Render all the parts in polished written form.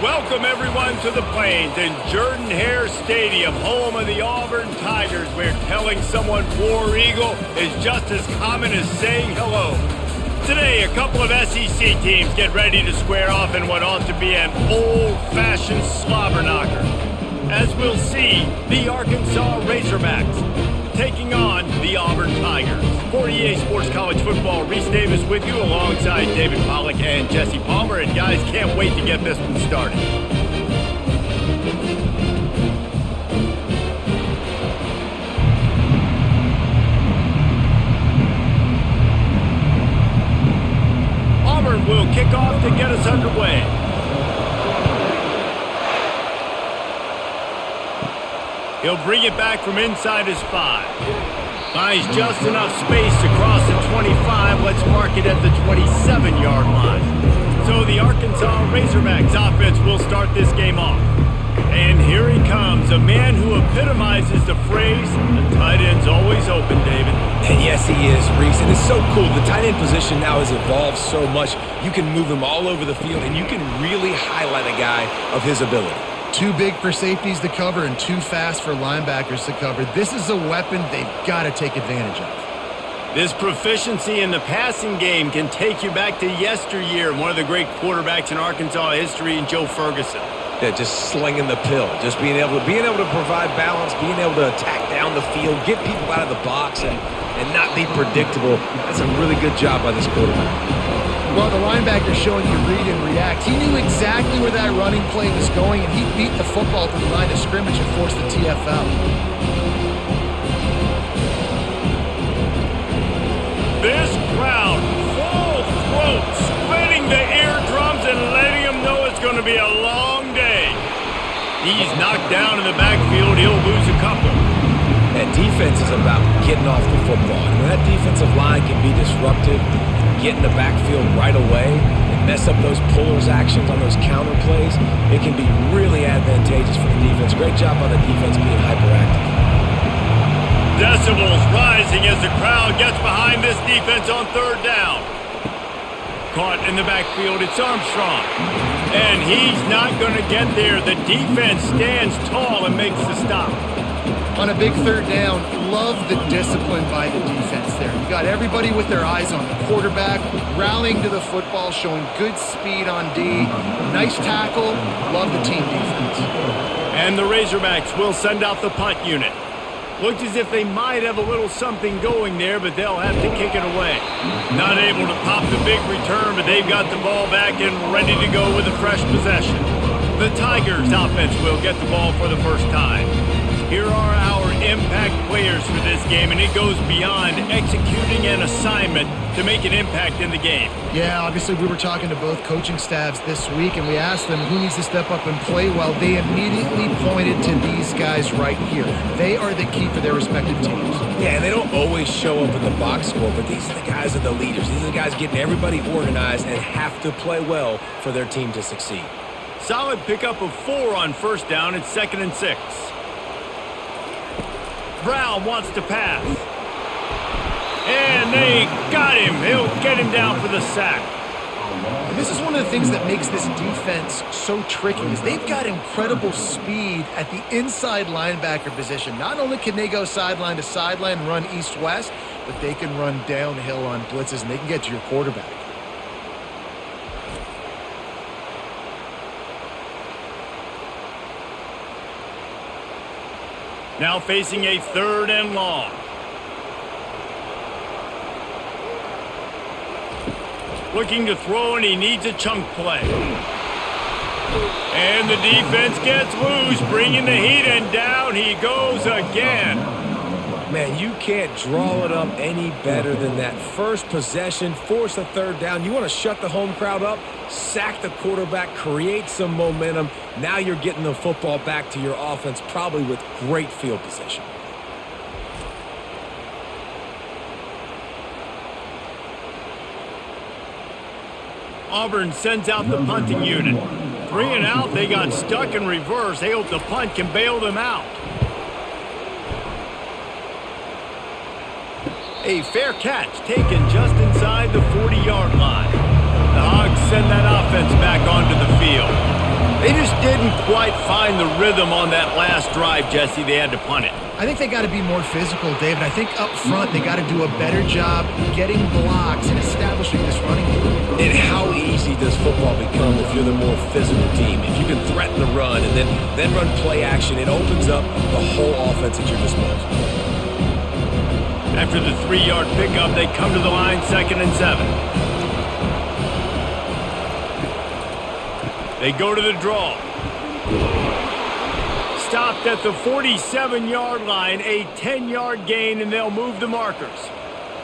Welcome, everyone, to the Plains in Jordan-Hare Stadium, home of the Auburn Tigers, where telling someone War Eagle is just as common as saying hello. Today, a couple of SEC teams get ready to square off in what ought to be an old-fashioned slobber knocker. As we'll see, the Arkansas Razorbacks taking on the Auburn Tigers. For EA Sports College Football, Reese Davis with you alongside David Pollack and Jesse Palmer. And guys, can't wait to get this one started. Auburn will kick off to get us underway. He'll bring it back from inside his 5. Finds just enough space to cross the 25. Let's mark it at the 27-yard line. So the Arkansas Razorbacks offense will start this game off. And here he comes, a man who epitomizes the phrase, the tight end's always open, David. And yes, he is, Reese. And it's so cool. The tight end position now has evolved so much. You can move him all over the field, and you can really highlight a guy of his ability. Too big for safeties to cover and too fast for linebackers to cover. This is a weapon they've got to take advantage of. This proficiency in the passing game can take you back to yesteryear, one of the great quarterbacks in Arkansas history, Joe Ferguson. Yeah, just slinging the pill, just being able to provide balance, being able to attack down the field, get people out of the box, and not be predictable. That's a really good job by this quarterback. Well, the linebacker's showing you read and react. He knew exactly where that running play was going, and he beat the football to the line of scrimmage and forced the TFL. This crowd, full throat, splitting the eardrums and letting them know it's going to be a long day. He's knocked down in the backfield. He'll lose a couple. That defense is about getting off the football. I mean, that defensive line can be disruptive, get in the backfield right away, and mess up those pullers actions on those counter plays. It can be really advantageous for the defense. Great job on the defense being hyperactive. Decibels rising as the crowd gets behind this defense on third down. Caught in the backfield, it's Armstrong. And he's not going to get there. The defense stands tall and makes the stop. On a big third down, love the discipline by the defense there. You got everybody with their eyes on the quarterback, rallying to the football, showing good speed on D. Nice tackle. Love the team defense. And the Razorbacks will send out the punt unit. Looks as if they might have a little something going there, but they'll have to kick it away. Not able to pop the big return, but they've got the ball back and ready to go with a fresh possession. The Tigers offense will get the ball for the first time. Here are our impact players for this game, and it goes beyond executing an assignment to make an impact in the game. Yeah, obviously we were talking to both coaching staffs this week, and we asked them who needs to step up and play well. They immediately pointed to these guys right here. They are the key for their respective teams. Yeah, and they don't always show up in the box score, but these are the guys that are the leaders. These are the guys getting everybody organized and have to play well for their team to succeed. Solid pickup of 4 on first down. It's 2nd and 6. Brown wants to pass. And they got him. He'll get him down for the sack. And this is one of the things that makes this defense so tricky is they've got incredible speed at the inside linebacker position. Not only can they go sideline to sideline, run east-west, but they can run downhill on blitzes, and they can get to your quarterback. Now facing a 3rd and long. Looking to throw, and he needs a chunk play. And the defense gets loose, bringing the heat, and down he goes again. Man, you can't draw it up any better than that. First possession, force a 3rd down. You want to shut the home crowd up, sack the quarterback, create some momentum. Now you're getting the football back to your offense, probably with great field position. Auburn sends out the punting unit. 3 and out, they got stuck in reverse. They hope the punt can bail them out. A fair catch taken just inside the 40-yard line. The Hogs send that offense back onto the field. They just didn't quite find the rhythm on that last drive, Jesse. They had to punt it. I think they got to be more physical, David. I think up front they got to do a better job getting blocks and establishing this running game. And how easy does football become if you're the more physical team? If you can threaten the run and then run play action, it opens up the whole offense at your disposal. After the 3-yard pickup, they come to the line, 2nd and 7. They go to the draw. Stopped at the 47-yard line, a 10-yard gain, and they'll move the markers.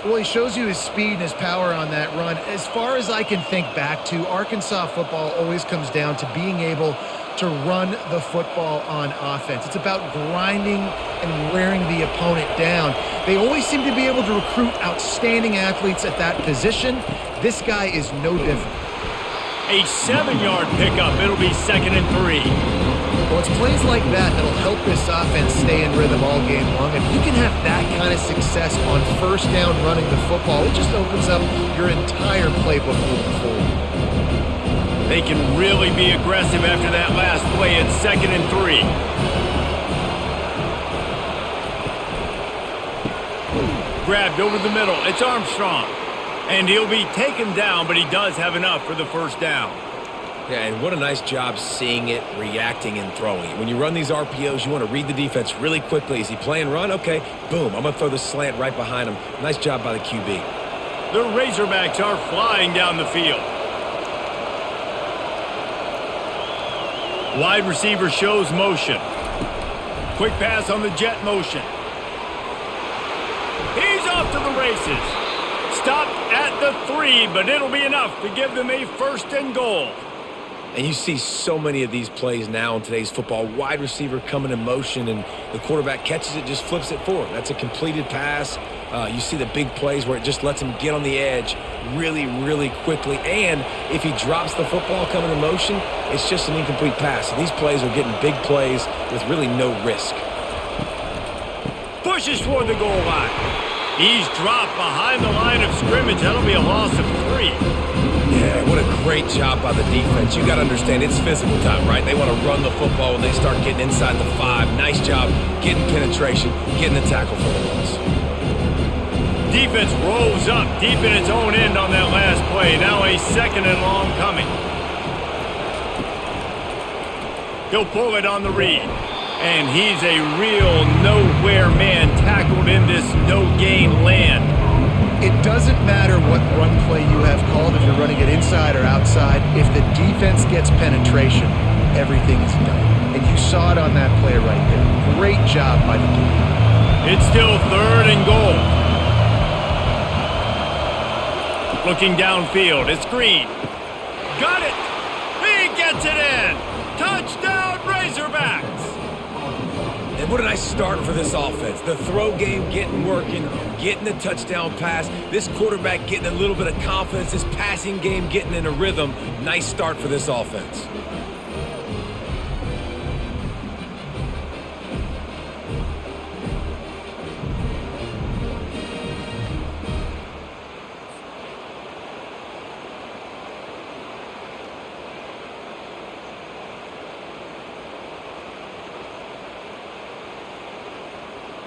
Well, he shows you his speed and his power on that run. As far as I can think back to, Arkansas football always comes down to being able to run the football on offense. It's about grinding and wearing the opponent down. They always seem to be able to recruit outstanding athletes at that position. This guy is no different. A 7-yard pickup. It'll be 2nd and 3. Well, it's plays like that that'll help this offense stay in rhythm all game long. If you can have that kind of success on first down running the football, it just opens up your entire playbook moving forward. They can really be aggressive after that last play at 2nd and 3. Grabbed over the middle. It's Armstrong. And he'll be taken down, but he does have enough for the first down. Yeah, and what a nice job seeing it, reacting, and throwing it. When you run these RPOs, you want to read the defense really quickly. Is he playing run? Okay, boom, I'm going to throw the slant right behind him. Nice job by the QB. The Razorbacks are flying down the field. Wide receiver shows motion. Quick pass on the jet motion. He's off to the races. Stopped at the 3, but it'll be enough to give them a 1st and goal. And you see so many of these plays now in today's football. Wide receiver coming in motion, and the quarterback catches it, just flips it forward. That's a completed pass. You see the big plays where it just lets him get on the edge really, really quickly. And if he drops the football coming in motion, it's just an incomplete pass. So these plays are getting big plays with really no risk. Pushes toward the goal line. He's dropped behind the line of scrimmage. That'll be a loss of 3. Yeah, what a great job by the defense. You got to understand, it's physical time, right? They want to run the football when they start getting inside the 5. Nice job getting penetration, getting the tackle for the loss. Defense rolls up deep in its own end on that last play. Now a 2nd and long coming. He'll pull it on the read. And he's a real nowhere man tackled in this no-gain land. It doesn't matter what run play you have called, if you're running it inside or outside. If the defense gets penetration, everything is done. And you saw it on that play right there. Great job by the defense. It's still 3rd and goal. Looking downfield, it's Green. Got it! He gets it in! Touchdown, Razorbacks! And what a nice start for this offense. The throw game getting working, getting the touchdown pass. This quarterback getting a little bit of confidence. This passing game getting in a rhythm. Nice start for this offense.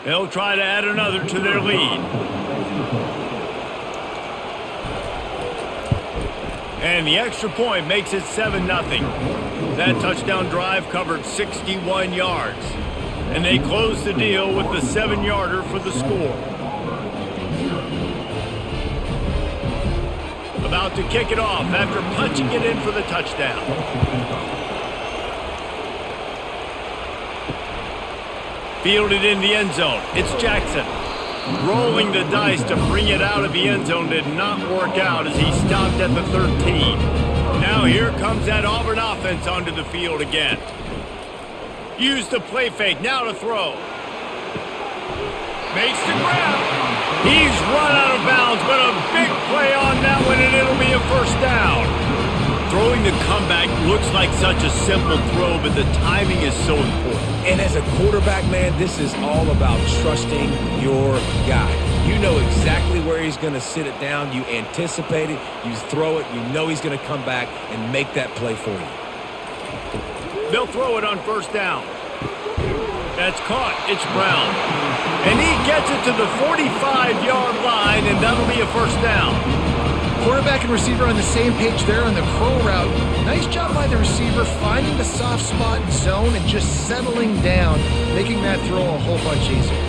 They'll try to add another to their lead. And the extra point makes it 7-0. That touchdown drive covered 61 yards. And they close the deal with the 7-yarder for the score. About to kick it off after punching it in for the touchdown. Fielded in the end zone. It's Jackson. Rolling the dice to bring it out of the end zone did not work out as he stopped at the 13. Now here comes that Auburn offense onto the field again. Use the play fake. Now to throw. Makes the grab. He's run out of bounds, but a big play on that one, and it'll be a 1st down. Throwing the comeback looks like such a simple throw, but the timing is so important. And as a quarterback, man, this is all about trusting your guy. You know exactly where he's going to sit it down. You anticipate it. You throw it. You know he's going to come back and make that play for you. They'll throw it on first down. That's caught. It's Brown. And he gets it to the 45-yard line, and that'll be a first down. Quarterback and receiver on the same page there on the curl route. Nice job by the receiver finding the soft spot in zone and just settling down, making that throw a whole bunch easier.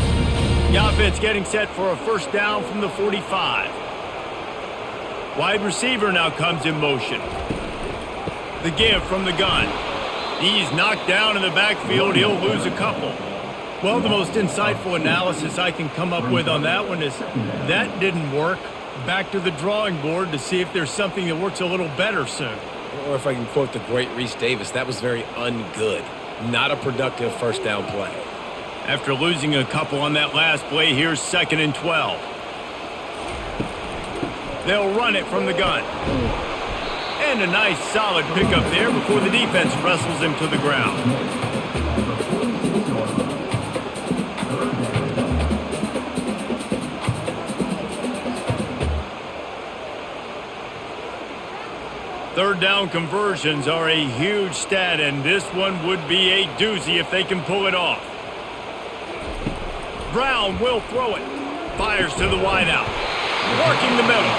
The offense getting set for a first down from the 45. Wide receiver now comes in motion. The give from the gun. He's knocked down in the backfield. He'll lose a couple. Well, the most insightful analysis I can come up with on that one is that didn't work. Back to the drawing board to see if there's something that works a little better soon. Or if I can quote the great Reese Davis, that was very ungood. Not a productive first down play. After losing a couple on that last play, here's 2nd and 12. They'll run it from the gun. And a nice solid pickup there before the defense wrestles him to the ground. Third down conversions are a huge stat, and this one would be a doozy if they can pull it off. Brown will throw it. Fires to the wideout. Working the middle.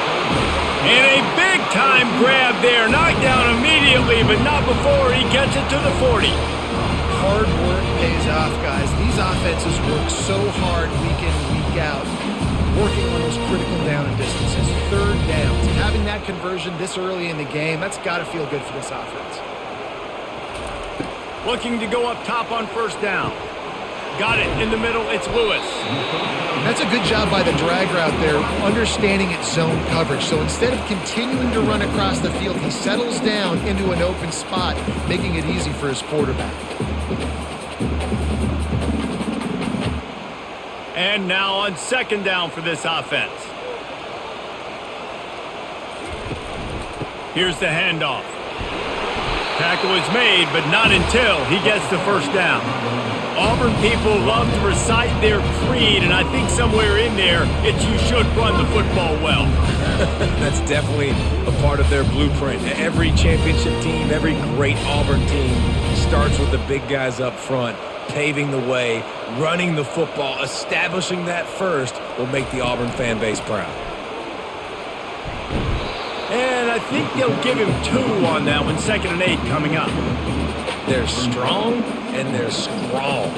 And a big-time grab there. Knocked down immediately, but not before he gets it to the 40. Hard work pays off, guys. These offenses work so hard week in, week out, working on those critical down and distances. Third downs. Having that conversion this early in the game, that's got to feel good for this offense. Looking to go up top on first down. Got it in the middle. It's Lewis. That's a good job by the drag route there, understanding its zone coverage. So instead of continuing to run across the field, he settles down into an open spot, making it easy for his quarterback. And now on 2nd down for this offense. Here's the handoff. Tackle is made, but not until he gets the first down. Auburn people love to recite their creed, and I think somewhere in there, it's you should run the football well. That's definitely a part of their blueprint. Every championship team, every great Auburn team starts with the big guys up front, paving the way, running the football, establishing that first will make the Auburn fan base proud. And I think they'll give him 2 on that one, 2nd and 8 coming up. They're strong and they're strong.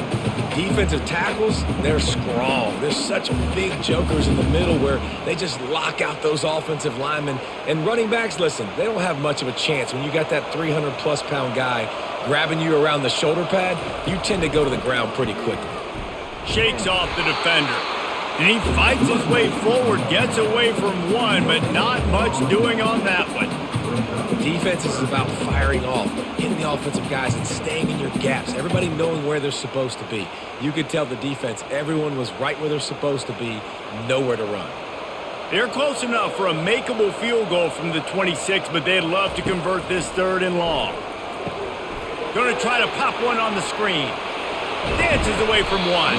Defensive tackles, they're strong. There's such big jokers in the middle where they just lock out those offensive linemen. And running backs, listen, they don't have much of a chance. When you got that 300-plus pound guy grabbing you around the shoulder pad, you tend to go to the ground pretty quickly. Shakes off the defender. And he fights his way forward, gets away from one, but not much doing on that one. Defense is about firing off, hitting the offensive guys and staying in your gaps. Everybody knowing where they're supposed to be. You could tell the defense, everyone was right where they're supposed to be, nowhere to run. They're close enough for a makeable field goal from the 26, but they'd love to convert this 3rd and long. Going to try to pop one on the screen. Dances away from one.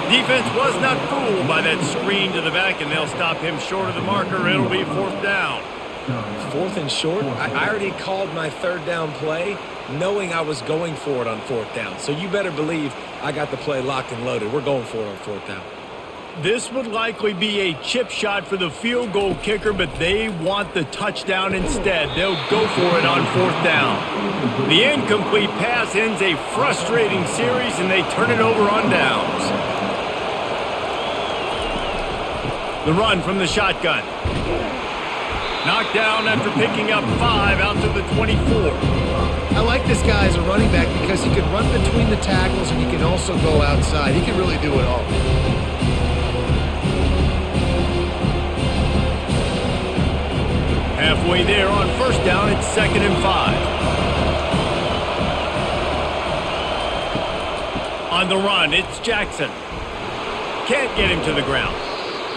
Defense was not fooled by that screen to the back, and they'll stop him short of the marker. It'll be 4th down. 4th and short? I already called my 3rd down play knowing I was going for it on 4th down. So you better believe I got the play locked and loaded. We're going for it on 4th down. This would likely be a chip shot for the field goal kicker, but they want the touchdown instead. They'll go for it on 4th down. The incomplete pass ends a frustrating series, and they turn it over on downs. The run from the shotgun. Knocked down after picking up 5 out to the 24. I like this guy as a running back because he can run between the tackles and he can also go outside. He can really do it all. Halfway there on first down, it's 2nd and 5. On the run, it's Jackson. Can't get him to the ground.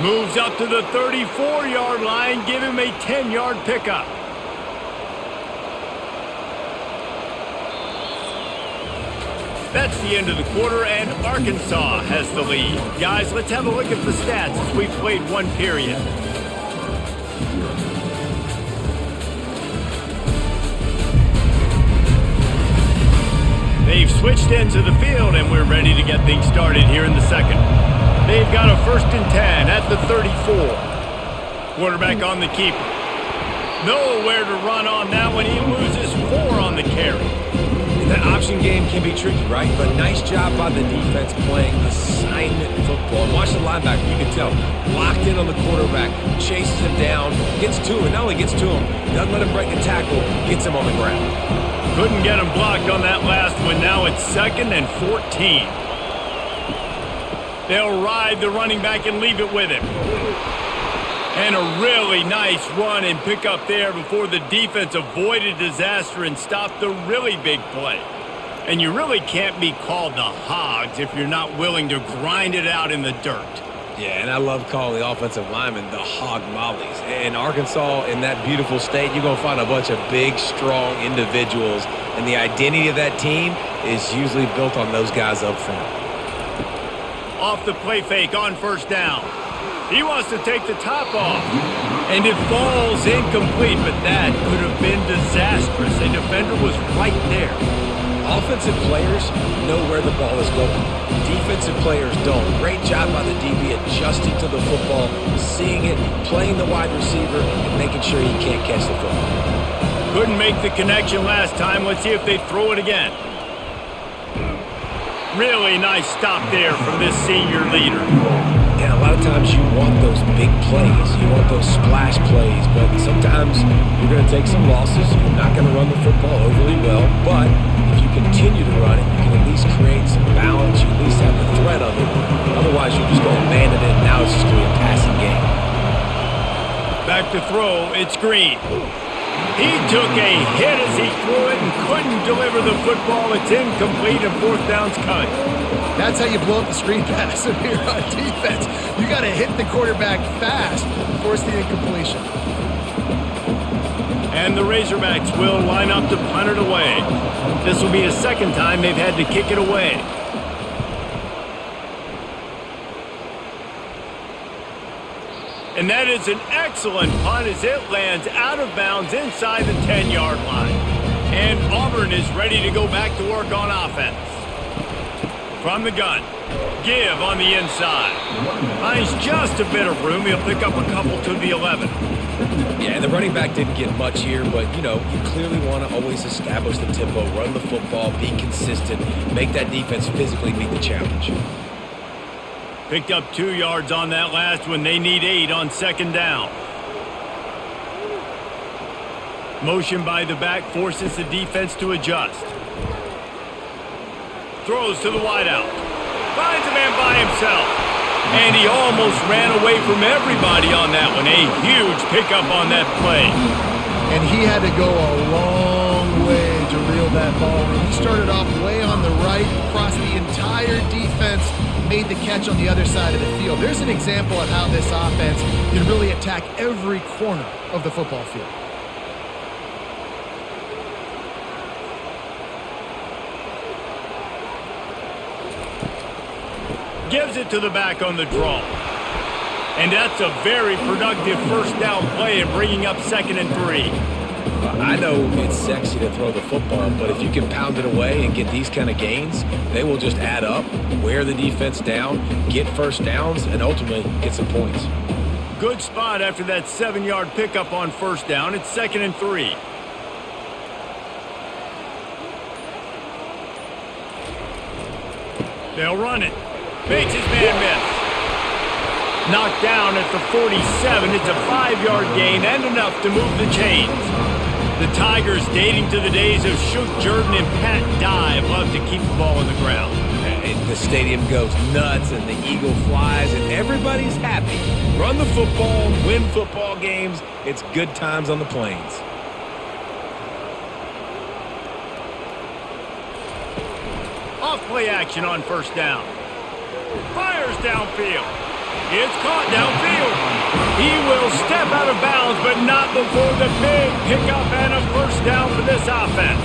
Moves up to the 34-yard line, give him a 10-yard pickup. That's the end of the quarter, and Arkansas has the lead. Guys, let's have a look at the stats as we've played one period. switched ends of the field, and we're ready to get things started here in the second. They've got a 1st and 10 at the 34. Quarterback on the keeper. Nowhere to run on that one. He loses 4 on the carry. That option game can be tricky, right? But nice job by the defense playing assignment football. And watch the linebacker, you can tell. Locked in on the quarterback, chases him down, gets to him. Not only gets to him, doesn't let him break a tackle, gets him on the ground. Couldn't get him blocked on that last one. Now it's 2nd and 14. They'll ride the running back and leave it with him. And a really nice run and pick up there before the defense avoided disaster and stopped the really big play. And you really can't be called the Hogs if you're not willing to grind it out in the dirt. Yeah, and I love calling the offensive linemen the hog mollies. In Arkansas, in that beautiful state, you're going to find a bunch of big, strong individuals. And the identity of that team is usually built on those guys up front. Off the play fake on 1st down. He wants to take the top off. And it falls incomplete, but that could have been disastrous. A defender was right there. Offensive players know where the ball is going. Defensive players don't. Great job by the DB adjusting to the football, seeing it, playing the wide receiver, and making sure he can't catch the football. Couldn't make the connection last time. Let's see if they throw it again. Really nice stop there from this senior leader. And a lot of times you want those big plays. You want those splash plays. But sometimes you're going to take some losses. You're not going to run the football overly well. But if you continue to run it, you can at least create some balance. You at least have the threat of it. Otherwise, you're just going to abandon it. And now it's just going to be a passing game. Back to throw. It's Green. He took a hit as he threw it and couldn't deliver the football. It's incomplete and 4th down's cut. That's how you blow up the screen pass if you're on defense. You got to hit the quarterback fast and force the incompletion. And the Razorbacks will line up to punt it away. This will be a 2nd time they've had to kick it away. And that is an excellent punt as it lands out of bounds inside the 10-yard line. And Auburn is ready to go back to work on offense. From the gun, give on the inside. Finds just a bit of room. He'll pick up a couple to the 11. Yeah, the running back didn't get much here, but, you clearly want to always establish the tempo, run the football, be consistent, make that defense physically meet the challenge. Picked up 2 yards on that last one. They need 8 on 2nd down. Motion by the back forces the defense to adjust. Throws to the wideout. Finds a man by himself. And he almost ran away from everybody on that one. A huge pickup on that play. And he had to go a long way to reel that ball in. He started off way on the right, across the entire defense, made the catch on the other side of the field. There's an example of how this offense can really attack every corner of the football field. Gives it to the back on the draw. And that's a very productive 1st down play and bringing up 2nd and 3. I know it's sexy to throw the football, but if you can pound it away and get these kind of gains, they will just add up, wear the defense down, get 1st downs, and ultimately get some points. Good spot after that 7-yard pickup on 1st down. It's 2nd and 3. They'll run it. Makes his man miss. Knocked down at the 47. It's a 5-yard gain and enough to move the chains. The Tigers, dating to the days of Shook Jordan and Pat Dye, love to keep the ball on the ground. And the stadium goes nuts and the eagle flies and everybody's happy. Run the football, win football games. It's good times on the plains. Off play action on 1st down. Fires downfield. It's caught downfield. He will step out of bounds, but not before the big pickup and a 1st down for this offense.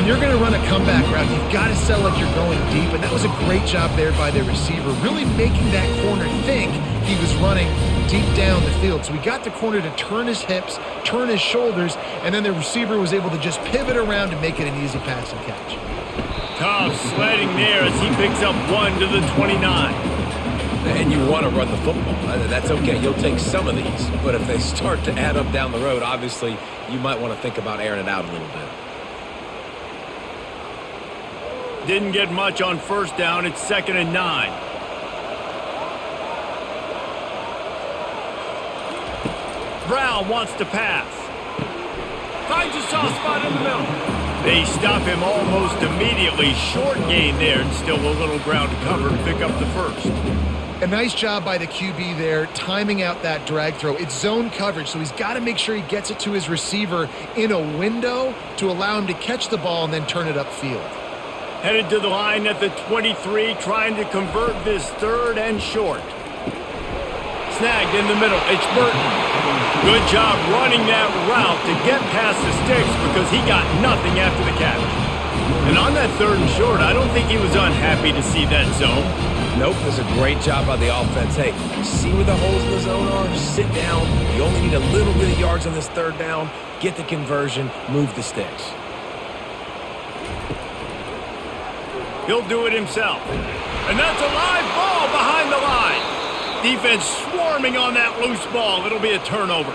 when you're going to run a comeback route, you've got to sell like you're going deep, and that was a great job there by the receiver, really making that corner think he was running deep down the field. So he got the corner to turn his hips, turn his shoulders, and then the receiver was able to just pivot around and make it an easy pass and catch. Tough sledding there as he picks up 1 to the 29. And you want to run the football. That's okay. You'll take some of these. But if they start to add up down the road, obviously, you might want to think about airing it out a little bit. Didn't get much on first down. It's 2nd and 9. Brown wants to pass. Finds a soft spot in the middle. They stop him almost immediately. Short gain there and still a little ground to cover to pick up the first. A nice job by the QB there, timing out that drag throw. It's zone coverage, so he's got to make sure he gets it to his receiver in a window to allow him to catch the ball and then turn it upfield. Headed to the line at the 23, trying to convert this 3rd and short. Snagged in the middle. It's Burton. Good job running that route to get past the sticks because he got nothing after the catch. And on that 3rd and short, I don't think he was unhappy to see that zone. Nope, it was a great job by the offense. Hey, see where the holes in the zone are? Sit down. You only need a little bit of yards on this 3rd down. Get the conversion. Move the sticks. He'll do it himself. And that's a live ball behind the line. Defense swarming on that loose ball. It'll be a turnover.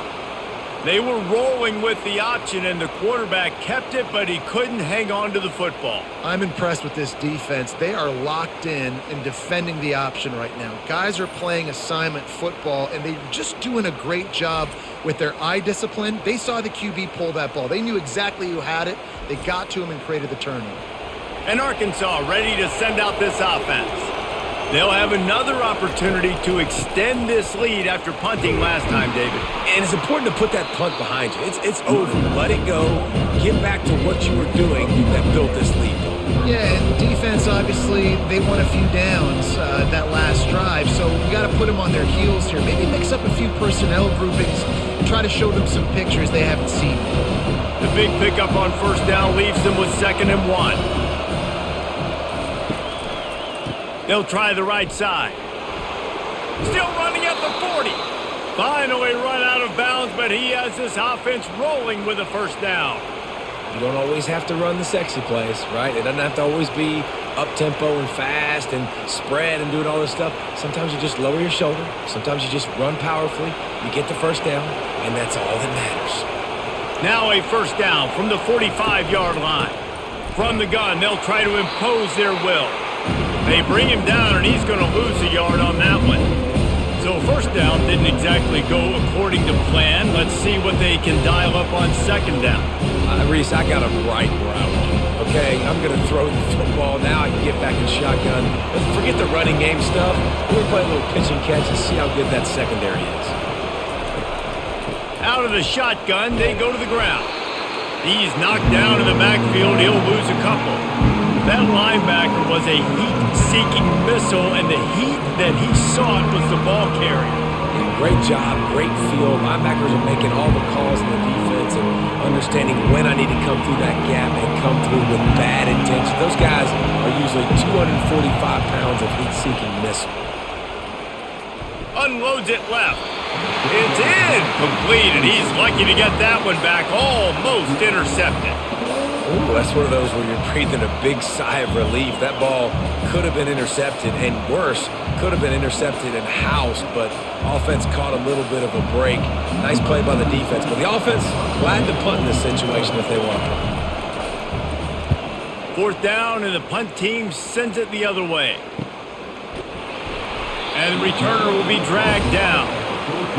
They were rolling with the option, and the quarterback kept it, but he couldn't hang on to the football. I'm impressed with this defense. They are locked in defending the option right now. Guys are playing assignment football, and they're just doing a great job with their eye discipline. They saw the QB pull that ball. They knew exactly who had it. They got to him and created the turnover. And Arkansas ready to send out this offense. They'll have another opportunity to extend this lead after punting last time, David. And it's important to put that punt behind you. It's over. Let it go. Get back to what you were doing that built this lead. Yeah, and defense, obviously, they won a few downs that last drive, so you got to put them on their heels here. Maybe mix up a few personnel groupings and try to show them some pictures they haven't seen. The big pickup on first down leaves them with 2nd and 1. They'll try the right side. Still running at the 40. Finally run out of bounds, but he has this offense rolling with a first down. You don't always have to run the sexy plays, right? It doesn't have to always be up-tempo and fast and spread and doing all this stuff. Sometimes you just lower your shoulder. Sometimes you just run powerfully. You get the first down, and that's all that matters. Now a first down from the 45-yard line. From the gun, they'll try to impose their will. They bring him down, and he's going to lose a yard on that one. So first down didn't exactly go according to plan. Let's see what they can dial up on 2nd down. Reese, I got him right where I want him. Okay, I'm going to throw the football. Now I can get back in shotgun. Let's forget the running game stuff. We'll play a little pitch and catch and see how good that secondary is. Out of the shotgun, they go to the ground. He's knocked down in the backfield. He'll lose a couple. That linebacker was a heat-seeking missile, and the heat that he sought was the ball carrier. Yeah, great job, great feel. Linebackers are making all the calls in the defense and understanding when I need to come through that gap and come through with bad intention. Those guys are usually 245 pounds of heat-seeking missile. Unloads it left. It's in. Complete, and he's lucky to get that one back. Almost intercepted. Ooh, that's one of those where you're breathing a big sigh of relief. That ball could have been intercepted, and worse, could have been intercepted and housed, but offense caught a little bit of a break. Nice play by the defense, but the offense glad to punt in this situation if they want to punt. 4th down, and the punt team sends it the other way. And the returner will be dragged down.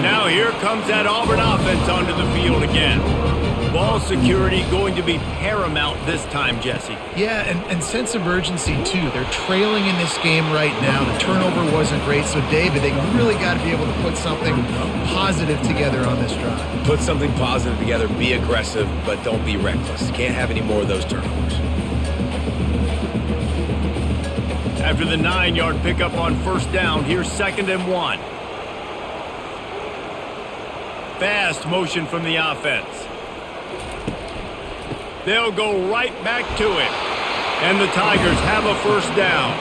Now here comes that Auburn offense onto the field again. Ball security going to be paramount this time, Jesse. Yeah, and sense of urgency, too. They're trailing in this game right now. The turnover wasn't great. So, David, they really got to be able to put something positive together on this drive. Put something positive together. Be aggressive, but don't be reckless. Can't have any more of those turnovers. After the 9-yard pickup on first down, here's 2nd and 1. Fast motion from the offense. They'll go right back to it. And the Tigers have a first down.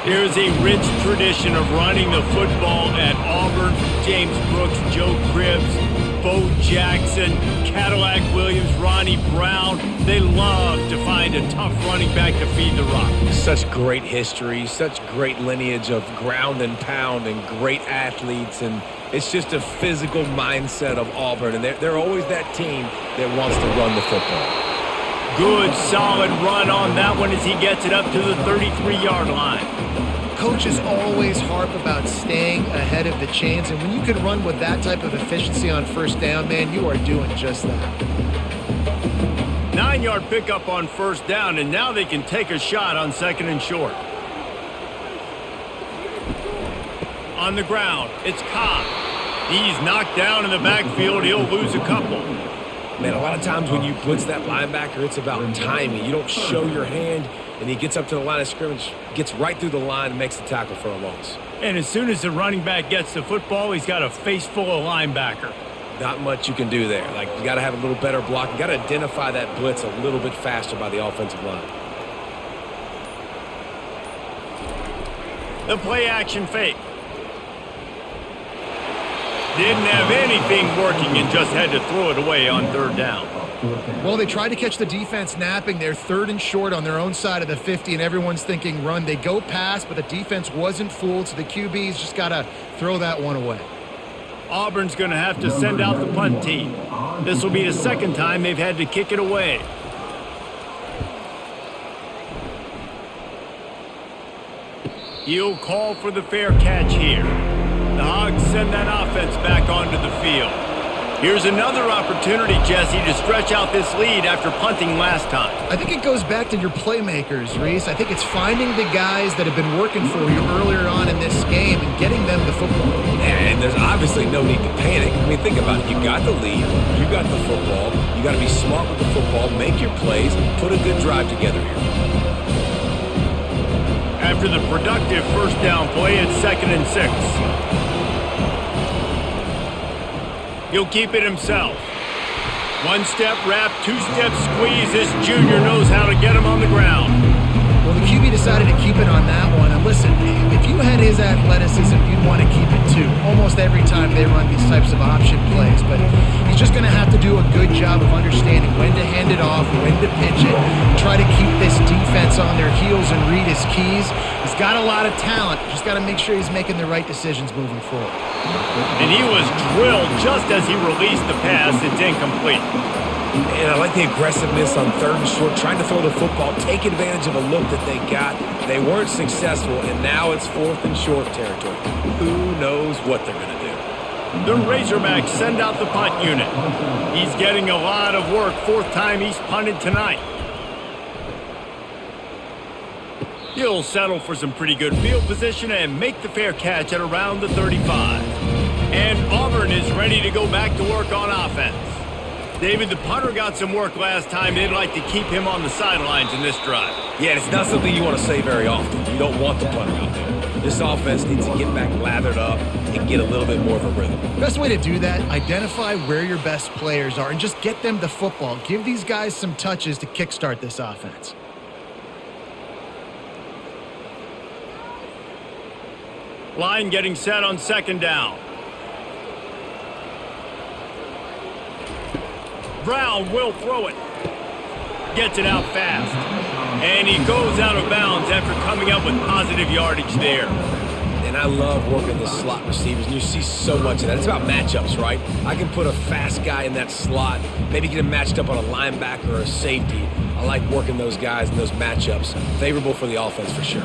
There's a rich tradition of running the football at Auburn from James Brooks, Joe Cribbs, Bo Jackson, Cadillac Williams, Ronnie Brown. They love to find a tough running back to feed the rock. Such great history, such great lineage of ground and pound and great athletes, and it's just a physical mindset of Auburn, and they're always that team that wants to run the football. Good, solid run on that one as he gets it up to the 33-yard line. Coaches always harp about staying ahead of the chains, and when you can run with that type of efficiency on first down, man, you are doing just that. 9-yard pickup on first down, and now they can take a shot on second and short. On the ground, it's Cobb. He's knocked down in the backfield. He'll lose a couple. Man, a lot of times when you blitz that linebacker, it's about timing. You don't show your hand, and he gets up to the line of scrimmage, gets right through the line, and makes the tackle for a loss. And as soon as the running back gets the football, he's got a face full of linebacker. Not much you can do there. Like, you got to have a little better block. You got to identify that blitz a little bit faster by the offensive line. The play action fake. Didn't have anything working and just had to throw it away on third down. Well, they tried to catch the defense napping. They're third and short on their own side of the 50, and everyone's thinking run. They go pass, but the defense wasn't fooled, so the QB's just got to throw that one away. Auburn's going to have to send out the punt team. This will be the second time they've had to kick it away. He'll call for the fair catch here. The Hogs send that offense back onto the field. Here's another opportunity, Jesse, to stretch out this lead after punting last time. I think it goes back to your playmakers, Reese. I think it's finding the guys that have been working for you earlier on in this game and getting them the football. And there's obviously no need to panic. I mean, think about it. You got the lead. You got the football. You got to be smart with the football, make your plays, put a good drive together here. After the productive first down play, it's 2nd and 6. He'll keep it himself. One-step wrap, two-step squeeze. This junior knows how to get him on the ground. Well, the QB decided to keep it on that one. And listen, if you had his athleticism, you'd want to keep it too. Almost every time they run these types of option plays. But he's just going to have to do a good job of understanding when to hand it off, when to pitch it, try to keep this defense on their heels and read his keys. He's got a lot of talent. Just got to make sure he's making the right decisions moving forward. And he was drilled just as he released the pass. It's incomplete. And I like the aggressiveness on third and short, trying to throw the football, take advantage of a look that they got. They weren't successful, and now it's 4th and short territory. Who knows what they're going to do? The Razorbacks send out the punt unit. He's getting a lot of work. 4th time he's punted tonight. He'll settle for some pretty good field position and make the fair catch at around the 35. And Auburn is ready to go back to work on offense. David, the punter got some work last time. They'd like to keep him on the sidelines in this drive. Yeah, it's not something you want to say very often. You don't want the punter out there. This offense needs to get back lathered up and get a little bit more of a rhythm. Best way to do that, identify where your best players are and just get them the football. Give these guys some touches to kickstart this offense. Line getting set on 2nd down. Brown will throw it. Gets it out fast. And he goes out of bounds after coming up with positive yardage there. And I love working the slot receivers, and you see so much of that. It's about matchups, right? I can put a fast guy in that slot, maybe get him matched up on a linebacker or a safety. I like working those guys in those matchups. Favorable for the offense for sure.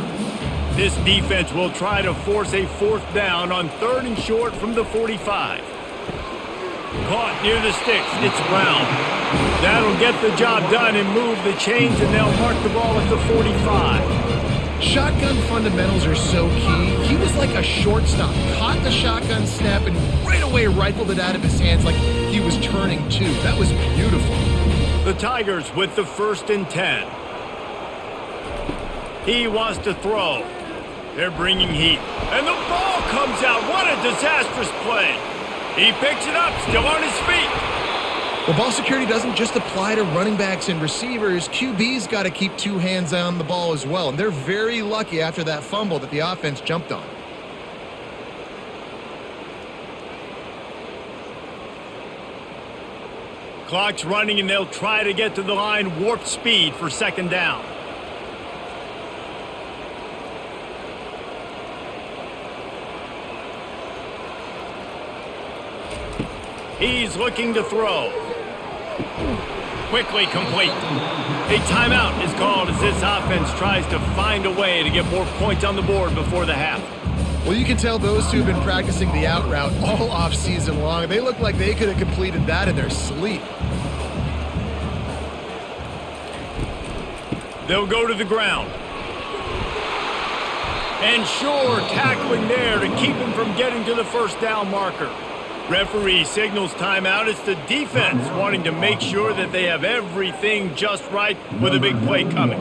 This defense will try to force a 4th down on 3rd and short from the 45. Caught near the sticks. It's Brown. That'll get the job done and move the chains, and they'll mark the ball at the 45. Shotgun fundamentals are so key. He was like a shortstop. Caught the shotgun snap and right away rifled it out of his hands like he was turning two. That was beautiful. The Tigers with the 1st and 10. He wants to throw. They're bringing heat. And the ball comes out. What a disastrous play. He picks it up, still on his feet. Well, ball security doesn't just apply to running backs and receivers. QB's got to keep two hands on the ball as well. And they're very lucky after that fumble that the offense jumped on. Clock's running, and they'll try to get to the line warp speed for second down. He's looking to throw. Quickly complete. A timeout is called as this offense tries to find a way to get more points on the board before the half. Well, you can tell those two have been practicing the out route all off-season long. They look like they could have completed that in their sleep. They'll go to the ground. And sure, tackling there to keep him from getting to the first down marker. Referee signals timeout. It's the defense wanting to make sure that they have everything just right with a big play coming.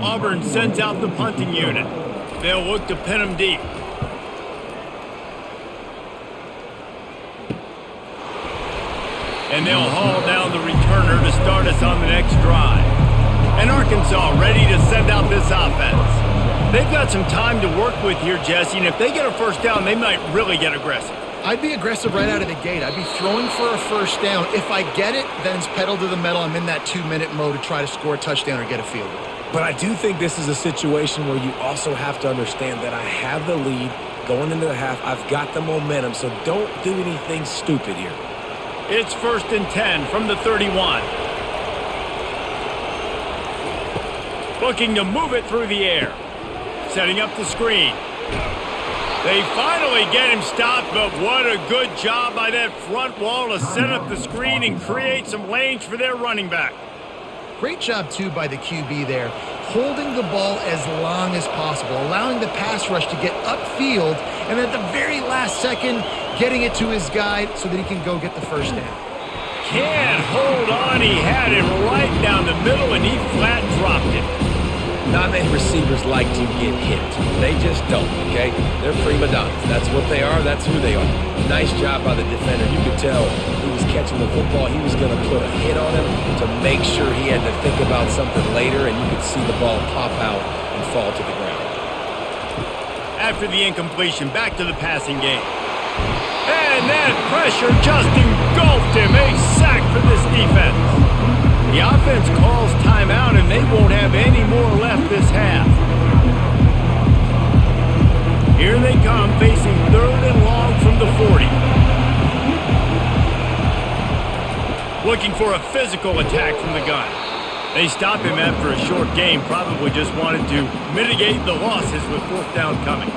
Auburn sends out the punting unit. They'll look to pin him deep. And they'll haul down the returner to start us on the next drive. And Arkansas ready to send out this offense. They've got some time to work with here, Jesse, and if they get a first down, they might really get aggressive. I'd be aggressive right out of the gate. I'd be throwing for a first down. If I get it, then it's pedal to the metal. I'm in that 2-minute mode to try to score a touchdown or get a field goal. But I do think this is a situation where you also have to understand that I have the lead going into the half. I've got the momentum, so don't do anything stupid here. It's 1st and 10 from the 31. Looking to move it through the air. Setting up the screen. They finally get him stopped, but what a good job by that front wall to set up the screen and create some lanes for their running back. Great job, too, by the QB there, holding the ball as long as possible, allowing the pass rush to get upfield, and at the very last second, getting it to his guy so that he can go get the first down. Can't hold on. He had it right down the middle, and he flat dropped it. Not many receivers like to get hit. They just don't, okay? They're prima donnas. That's what they are. That's who they are. Nice job by the defender. You could tell he was catching the football. He was going to put a hit on him to make sure he had to think about something later, and you could see the ball pop out and fall to the ground. After the incompletion, back to the passing game. And that pressure just engulfed him. A sack for this defense. The offense calls timeout, and they won't have any more left this half. Here they come, facing 3rd and long from the 40. Looking for a physical attack from the gun. They stop him after a short game, probably just wanted to mitigate the losses with 4th down coming.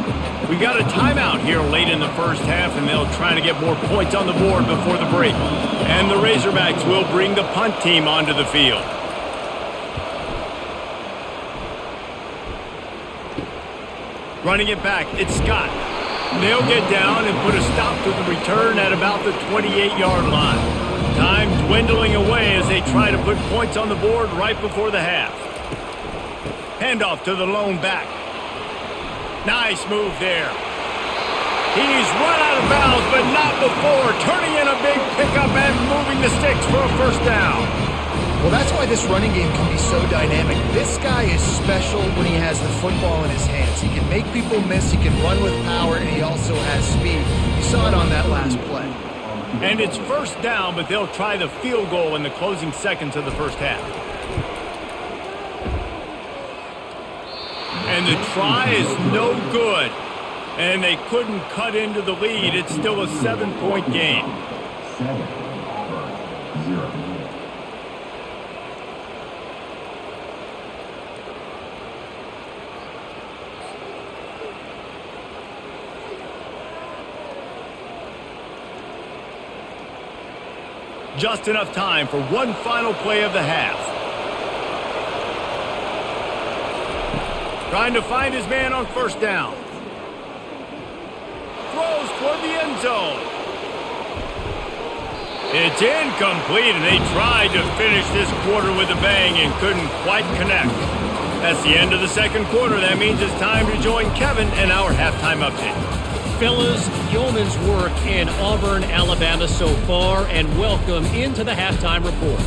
We've got a timeout here late in the first half, and they'll try to get more points on the board before the break. And the Razorbacks will bring the punt team onto the field. Running it back, it's Scott. They'll get down and put a stop to the return at about the 28-yard line. Time dwindling away as they try to put points on the board right before the half. Handoff to the lone back. Nice move there. He's run out of bounds, but not before. Turning in a big pickup and moving the sticks for a first down. Well, that's why this running game can be so dynamic. This guy is special when he has the football in his hands. He can make people miss, he can run with power, and he also has speed. You saw it on that last play. And it's first down, but they'll try the field goal in the closing seconds of the first half. And the try is no good. And they couldn't cut into the lead. It's still a 7-point game. 7-0. Just enough time for one final play of the half. Trying to find his man on first down. Throws toward the end zone. It's incomplete, and they tried to finish this quarter with a bang and couldn't quite connect. That's the end of the second quarter. That means it's time to join Kevin in our halftime update. fellas, yeoman's work in Auburn, Alabama so far, and welcome into the halftime report.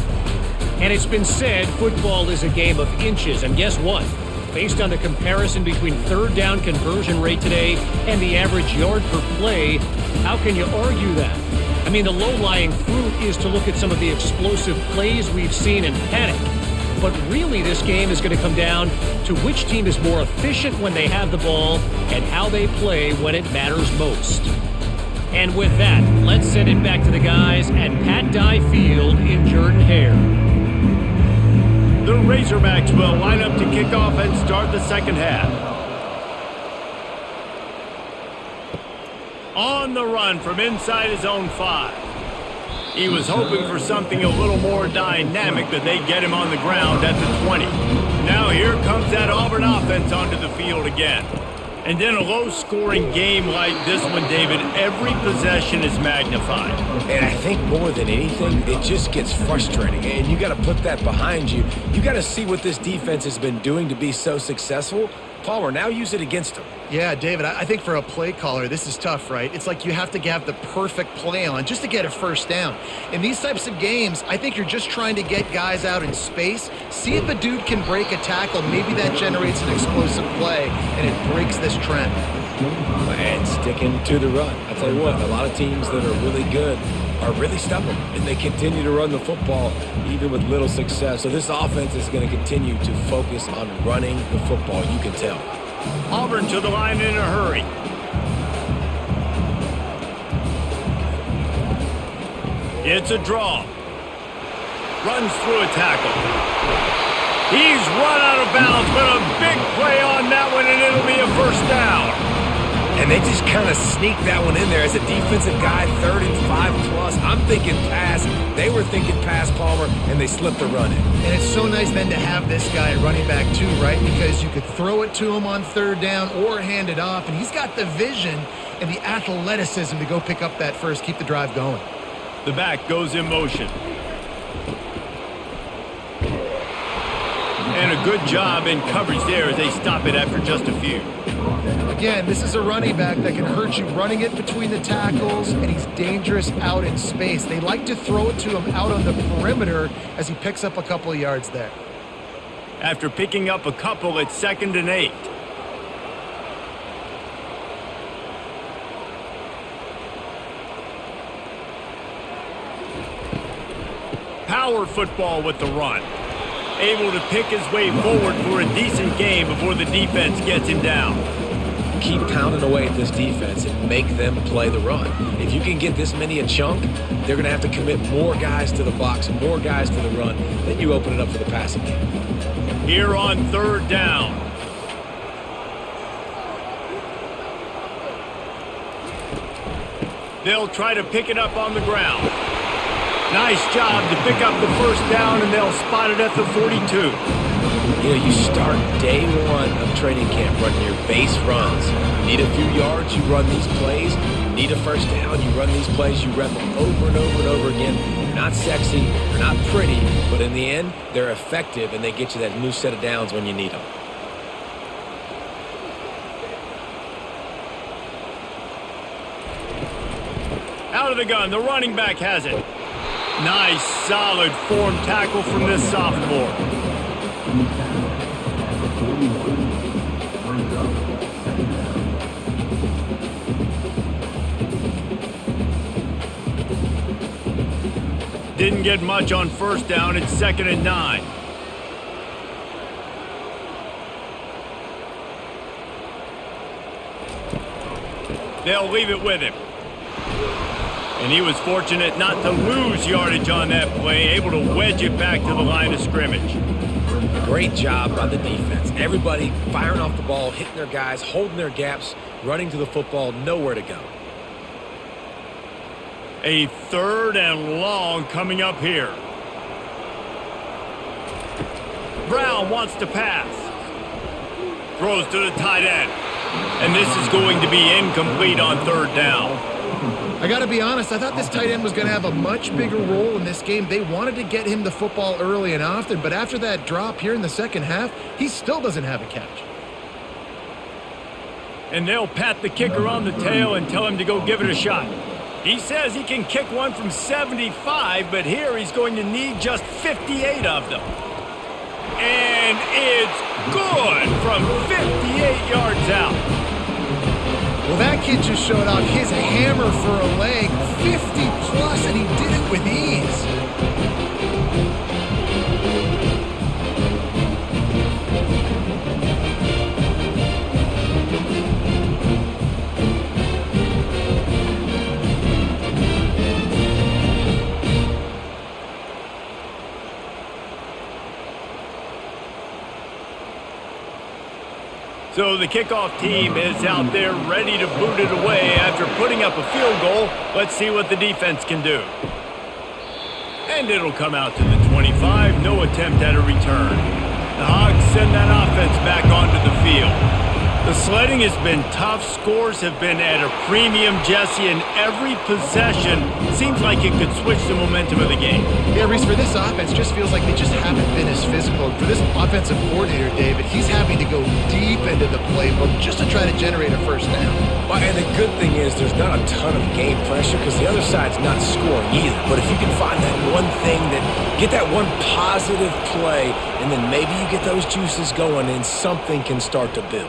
And it's been said football is a game of inches, and guess what? Based on the comparison between third down conversion rate today and the average yard per play, how can you argue that? I mean, the low-lying fruit is to look at some of the explosive plays we've seen and panic. But really, this game is going to come down to which team is more efficient when they have the ball and how they play when it matters most. And with that, let's send it back to the guys at Pat Dye Field in Jordan-Hare. The Razorbacks will line up to kick off and start the second half. On the run from inside his own 5. He was hoping for something a little more dynamic, but they get him on the ground at the 20. Now here comes that Auburn offense onto the field again. And in a low-scoring game like this one, David, every possession is magnified. And I think more than anything, it just gets frustrating. And you got to put that behind you. You got to see what this defense has been doing to be so successful. Palmer, now use it against them. Yeah, David, I think for a play caller, this is tough, right? It's like you have to have the perfect play on just to get a first down. In these types of games, I think you're just trying to get guys out in space, see if a dude can break a tackle. Maybe that generates an explosive play, and it breaks this trend. And sticking to the run. I tell you what, a lot of teams that are really good are really stubborn, and they continue to run the football even with little success. So this offense is going to continue to focus on running the football, you can tell. Auburn to the line in a hurry. It's a draw. Runs through a tackle. He's run out of bounds, but a big play on that one, and it'll be a first down. And they just kind of sneaked that one in there as a defensive guy, 3rd and 5+. I'm thinking pass. They were thinking pass, Palmer, and they slipped the run in. And it's so nice then to have this guy running back too, right? Because you could throw it to him on 3rd down or hand it off, and he's got the vision and the athleticism to go pick up that first, keep the drive going. The back goes in motion. And a good job in coverage there as they stop it after just a few. Again, this is a running back that can hurt you running it between the tackles, and he's dangerous out in space. They like to throw it to him out on the perimeter as he picks up a couple of yards there. After picking up a couple, it's 2nd and 8. Power football with the run. Able to pick his way forward for a decent game before the defense gets him down. Keep pounding away at this defense and make them play the run. If you can get this many a chunk, they're going to have to commit more guys to the box, more guys to the run. Then you open it up for the passing game. Here on 3rd down. They'll try to pick it up on the ground. Nice job to pick up the first down, and they'll spot it at the 42. You know, you start day one of training camp running your base runs. You need a few yards, you run these plays. You need a first down, you run these plays. You rep them over and over and over again. They're not sexy, they're not pretty, but in the end, they're effective, and they get you that new set of downs when you need them. Out of the gun, the running back has it. Nice, solid form tackle from this sophomore. Didn't get much on first down. It's 2nd and 9. They'll leave it with him. And he was fortunate not to lose yardage on that play, able to wedge it back to the line of scrimmage. Great job by the defense. Everybody firing off the ball, hitting their guys, holding their gaps, running to the football, nowhere to go. A 3rd and long coming up here. Brown wants to pass. Throws to the tight end. And this is going to be incomplete on 3rd down. I got to be honest, I thought this tight end was going to have a much bigger role in this game. They wanted to get him the football early and often, but after that drop here in the second half, he still doesn't have a catch. And they'll pat the kicker on the tail and tell him to go give it a shot. He says he can kick one from 75, but here he's going to need just 58 of them. And it's good from 58 yards out. Well, that kid just showed off his hammer for a leg, 50 plus, and he did it with ease. So the kickoff team is out there ready to boot it away after putting up a field goal. Let's see what the defense can do. And it'll come out to the 25. No attempt at a return. The Hogs send that offense back onto the field. The sledding has been tough. Scores have been at a premium, Jesse, and every possession seems like it could switch the momentum of the game. Yeah, Reese, for this offense, just feels like they just haven't been as physical. For this offensive coordinator, David, he's having to go deep into the playbook just to try to generate a first down. Well, and the good thing is there's not a ton of game pressure because the other side's not scoring either. But if you can find that one thing, get that one positive play, and then maybe you get those juices going and something can start to build.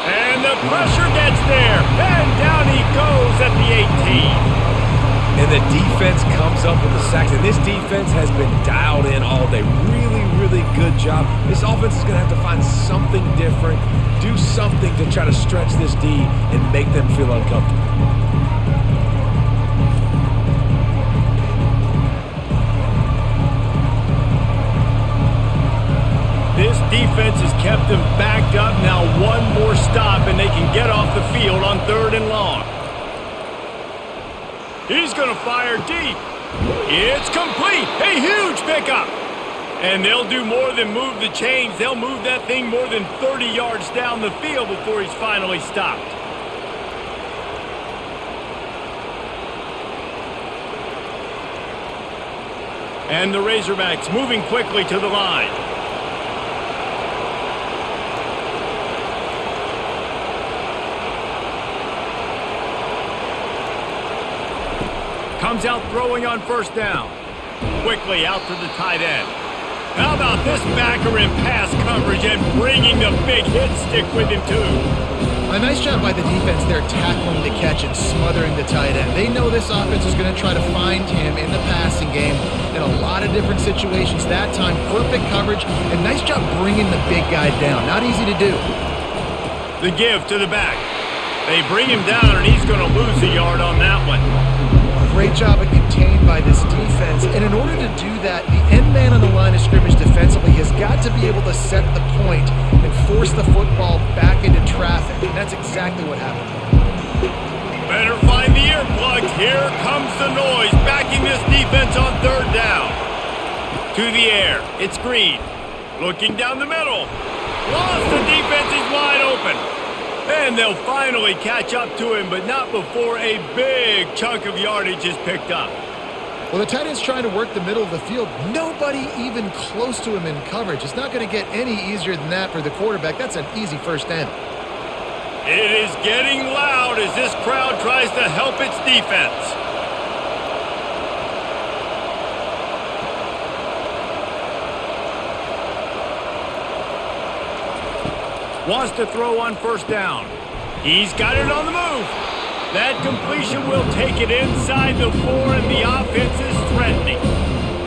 And the pressure gets there, and down he goes at the 18. And the defense comes up with the sacks, and this defense has been dialed in all day. Really, really good job. This offense is going to have to find something different, do something to try to stretch this D and make them feel uncomfortable. This defense has kept them backed up. Now one more stop, and they can get off the field on 3rd and long. He's going to fire deep. It's complete. A huge pickup. And they'll do more than move the chains. They'll move that thing more than 30 yards down the field before he's finally stopped. And the Razorbacks moving quickly to the line. Comes out throwing on 1st down. Quickly out to the tight end. How about this backer in pass coverage and bringing the big hit stick with him too? A nice job by the defense there tackling the catch and smothering the tight end. They know this offense is going to try to find him in the passing game in a lot of different situations. That time, perfect coverage and nice job bringing the big guy down. Not easy to do. The give to the back. They bring him down and he's going to lose a yard on that one. Great job of contained by this defense, and in order to do that, the end man on the line of scrimmage defensively has got to be able to set the point and force the football back into traffic, and that's exactly what happened. Better find the earplugs. Here comes the noise, backing this defense on 3rd down. To the air, it's Green, looking down the middle. Lost the defense, he's wide open. And they'll finally catch up to him, but not before a big chunk of yardage is picked up. Well, the tight end's trying to work the middle of the field. Nobody even close to him in coverage. It's not going to get any easier than that for the quarterback. That's an easy 1st down. It is getting loud as this crowd tries to help its defense. Wants to throw on 1st down. He's got it on the move. That completion will take it inside the 4, and the offense is threatening.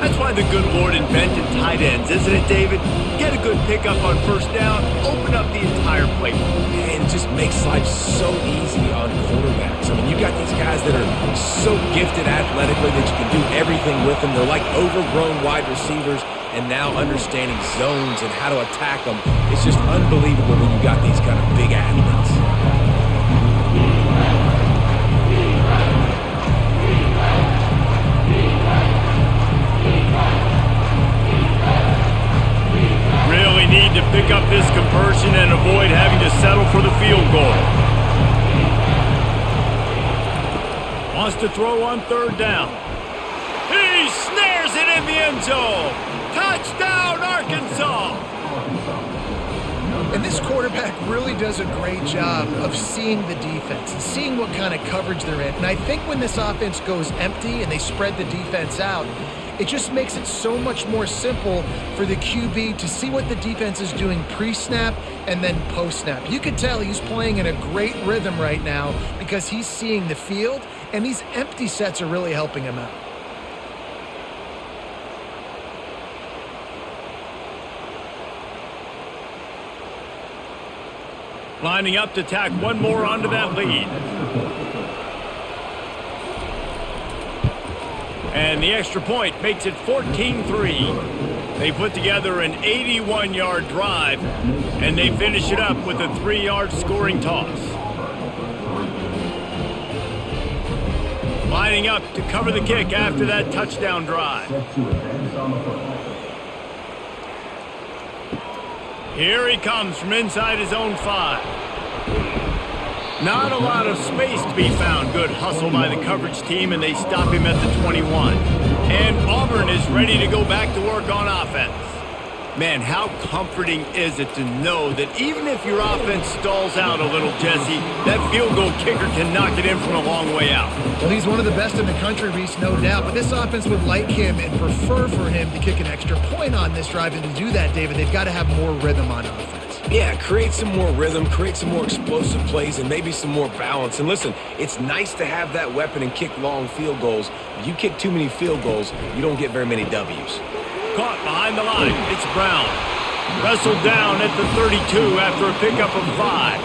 That's why the good Lord invented tight ends, isn't it, David? Get a good pickup on 1st down, open up the entire playbook. And it just makes life so easy on quarterbacks. I mean, you got these guys that are so gifted athletically that you can do everything with them. They're like overgrown wide receivers, and now understanding zones and how to attack them. It's just unbelievable when you got these kind of big athletes. Really need to pick up this conversion and avoid having to settle for the field goal. Wants to throw on 3rd down. He snares it in the end zone. Touchdown, Arkansas! And this quarterback really does a great job of seeing the defense and seeing what kind of coverage they're in. And I think when this offense goes empty and they spread the defense out, it just makes it so much more simple for the QB to see what the defense is doing pre-snap and then post-snap. You could tell he's playing in a great rhythm right now because he's seeing the field, and these empty sets are really helping him out. Lining up to tack one more onto that lead. And the extra point makes it 14-3. They put together an 81-yard drive, and they finish it up with a 3-yard scoring toss. Lining up to cover the kick after that touchdown drive. Here he comes from inside his own 5. Not a lot of space to be found. Good hustle by the coverage team, and they stop him at the 21. And Auburn is ready to go back to work on offense. Man, how comforting is it to know that even if your offense stalls out a little, Jesse, that field goal kicker can knock it in from a long way out. Well, he's one of the best in the country, Reese, no doubt. But this offense would like him and prefer for him to kick an extra point on this drive. And to do that, David, they've got to have more rhythm on offense. Yeah, create some more rhythm, create some more explosive plays, and maybe some more balance. And listen, it's nice to have that weapon and kick long field goals. If you kick too many field goals, you don't get very many W's. Caught behind the line. It's Brown. Wrestled down at the 32 after a pickup of 5.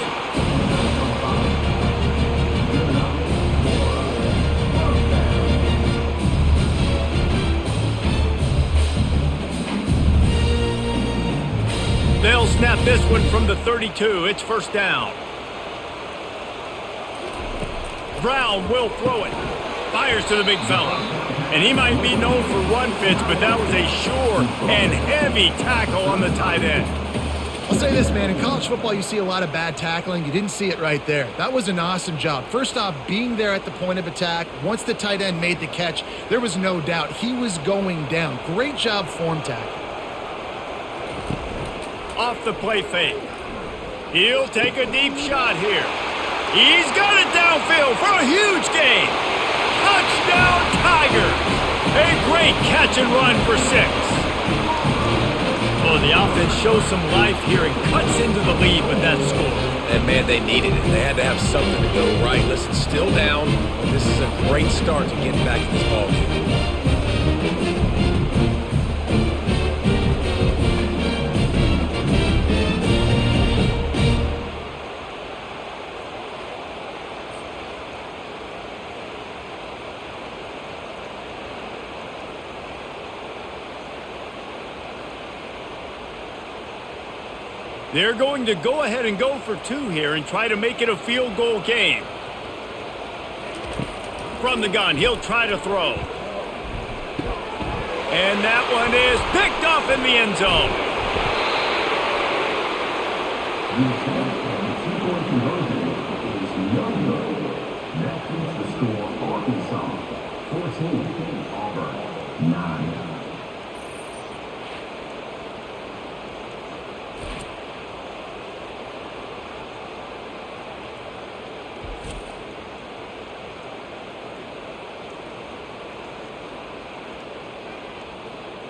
They'll snap this one from the 32. It's first down. Brown will throw it. Fires to the big fella. And he might be known for run fits, but that was a sure and heavy tackle on the tight end. I'll say this, man. In college football, you see a lot of bad tackling. You didn't see it right there. That was an awesome job. First off, being there at the point of attack. Once the tight end made the catch, there was no doubt he was going down. Great job form tackle. Off the play fake. He'll take a deep shot here. He's got it downfield for a huge gain. Touchdown Tigers. A great catch and run for 6. Oh, the offense shows some life here and cuts into the lead with that score. And man, they needed it. They had to have something to go right. Listen, still down, but this is a great start to getting back in this ballgame. They're going to go ahead and go for 2 here and try to make it a field goal game. From the gun, he'll try to throw. And that one is picked off in the end zone. That keeps the score Arkansas 14, Auburn 9.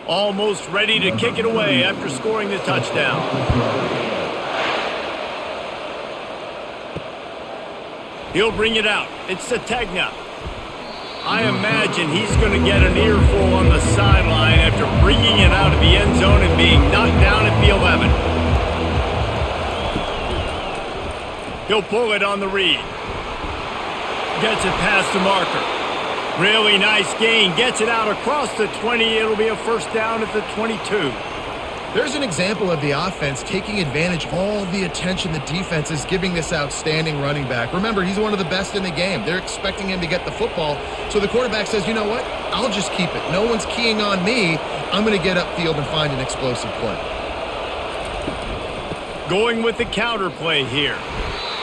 Almost ready to kick it away after scoring the touchdown. He'll bring it out. It's Sategna. I imagine he's going to get an earful on the sideline after bringing it out of the end zone and being knocked down at the 11. He'll pull it on the read. Gets it past the marker. Really nice gain. Gets it out across the 20. It'll be a first down at the 22. There's an example of the offense taking advantage of all the attention the defense is giving this outstanding running back. Remember, he's one of the best in the game. They're expecting him to get the football. So the quarterback says, you know what? I'll just keep it. No one's keying on me. I'm going to get upfield and find an explosive play. Going with the counter play here.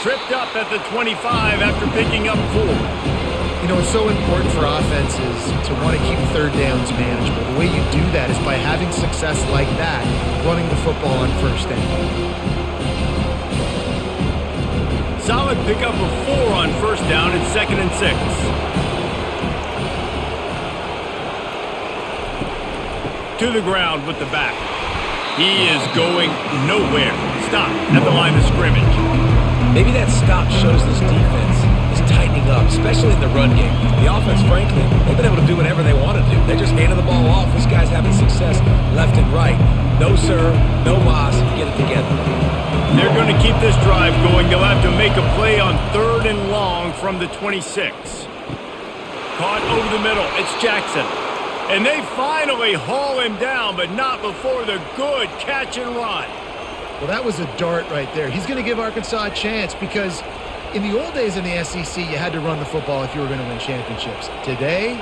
Tripped up at the 25 after picking up 4. You know, it's so important for offenses to want to keep third downs manageable. The way you do that is by having success like that, running the football on first down. Solid pickup of 4 on first down at 2nd and 6. To the ground with the back. He is going nowhere. Stop at the line of scrimmage. Maybe that stop shows this defense is tightening up, especially in the run game. The offense, frankly, they've been able to do whatever they want to do. They just handed the ball off. This guy's having success left and right. No sir, no mas, get it together. They're going to keep this drive going. They'll have to make a play on 3rd and long from the 26. Caught over the middle. It's Jackson. And they finally haul him down, but not before the good catch and run. Well, that was a dart right there. He's going to give Arkansas a chance because in the old days in the SEC, you had to run the football if you were going to win championships. Today,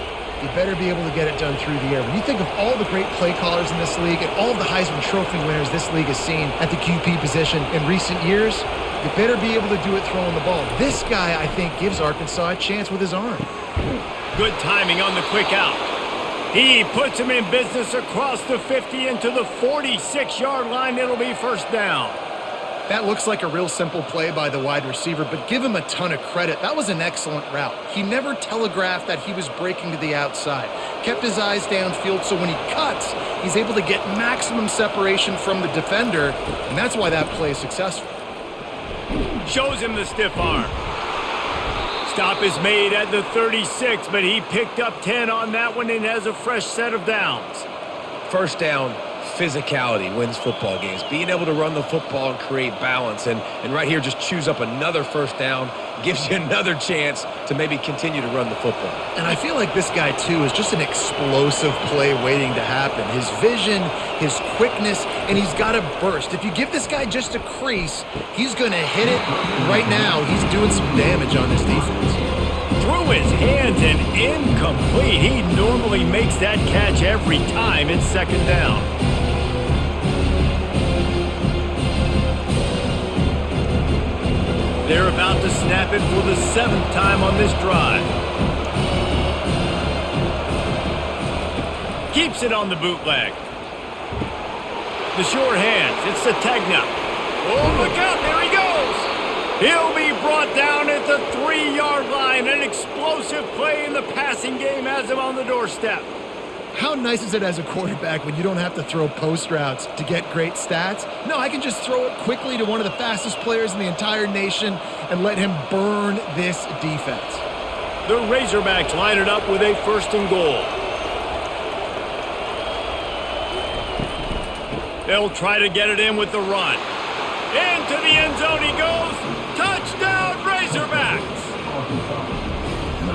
you better be able to get it done through the air. When you think of all the great play callers in this league and all of the Heisman Trophy winners this league has seen at the QP position in recent years, you better be able to do it throwing the ball. This guy, I think, gives Arkansas a chance with his arm. Good timing on the quick out. He puts him in business across the 50 into the 46-yard line. It'll be first down. That looks like a real simple play by the wide receiver, but give him a ton of credit. That was an excellent route. He never telegraphed that he was breaking to the outside. Kept his eyes downfield, so when he cuts, he's able to get maximum separation from the defender, and that's why that play is successful. Shows him the stiff arm. Stop is made at the 36, but he picked up 10 on that one and has a fresh set of downs. First down, physicality wins football games. Being able to run the football and create balance. And right here, just choose up another first down, gives you another chance to maybe continue to run the football. And I feel like this guy, too, is just an explosive play waiting to happen. His vision, his quickness, and he's got a burst. If you give this guy just a crease, he's going to hit it. Right now, he's doing some damage on this defense. Through his hands and incomplete. He normally makes that catch every time. It's second down. They're about to snap it for the 7th time on this drive. Keeps it on the bootleg. The short hands. It's Sategna. Oh, look out. There he goes. He'll be brought down at the 3-yard line. An explosive play in the passing game has him on the doorstep. How nice is it as a quarterback when you don't have to throw post routes to get great stats? No, I can just throw it quickly to one of the fastest players in the entire nation and let him burn this defense. The Razorbacks line it up with a 1st and goal. They'll try to get it in with the run. Into the end zone he goes. Touchdown, Razorbacks!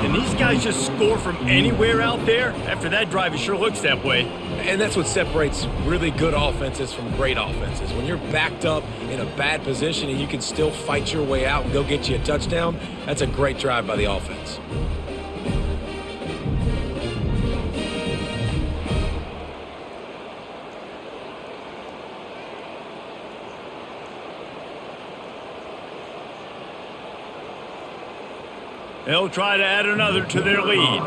Can these guys just score from anywhere out there? After that drive, it sure looks that way. And that's what separates really good offenses from great offenses. When you're backed up in a bad position and you can still fight your way out and go get you a touchdown, that's a great drive by the offense. They'll try to add another to their lead.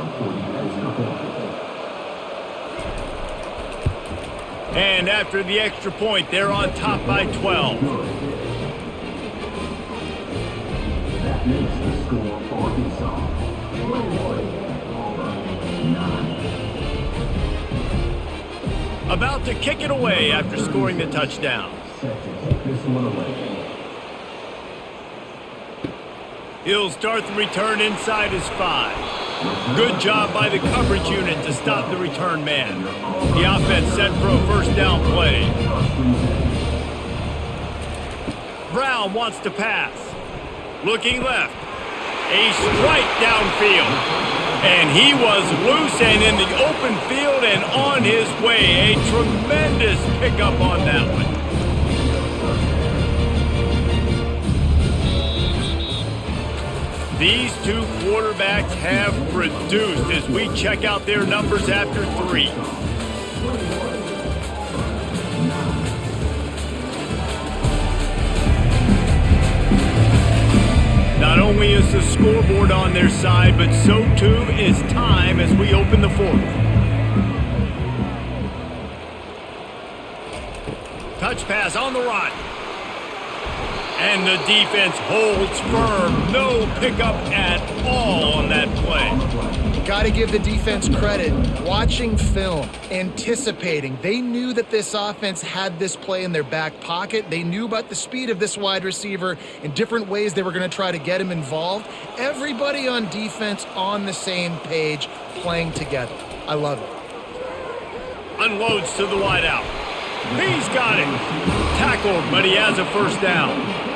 And after the extra point, they're on top by 12. That makes the score Arkansas 21, Auburn 9. About to kick it away after scoring the touchdown. Set to take this one away. He'll start the return inside his 5. Good job by the coverage unit to stop the return man. The offense set for a first down play. Brown wants to pass. Looking left. A strike downfield. And he was loose and in the open field and on his way. A tremendous pickup on that one. These two quarterbacks have produced as we check out their numbers after 3. Not only only is the scoreboard on their side, but so too is time as we open the fourth. Touch pass on the run. And the defense holds firm. No pickup at all on that play. Got to give the defense credit. Watching film, anticipating. They knew that this offense had this play in their back pocket. They knew about the speed of this wide receiver and different ways they were going to try to get him involved. Everybody on defense on the same page, playing together. I love it. Unloads to the wideout. He's got it. Tackled, but he has a first down.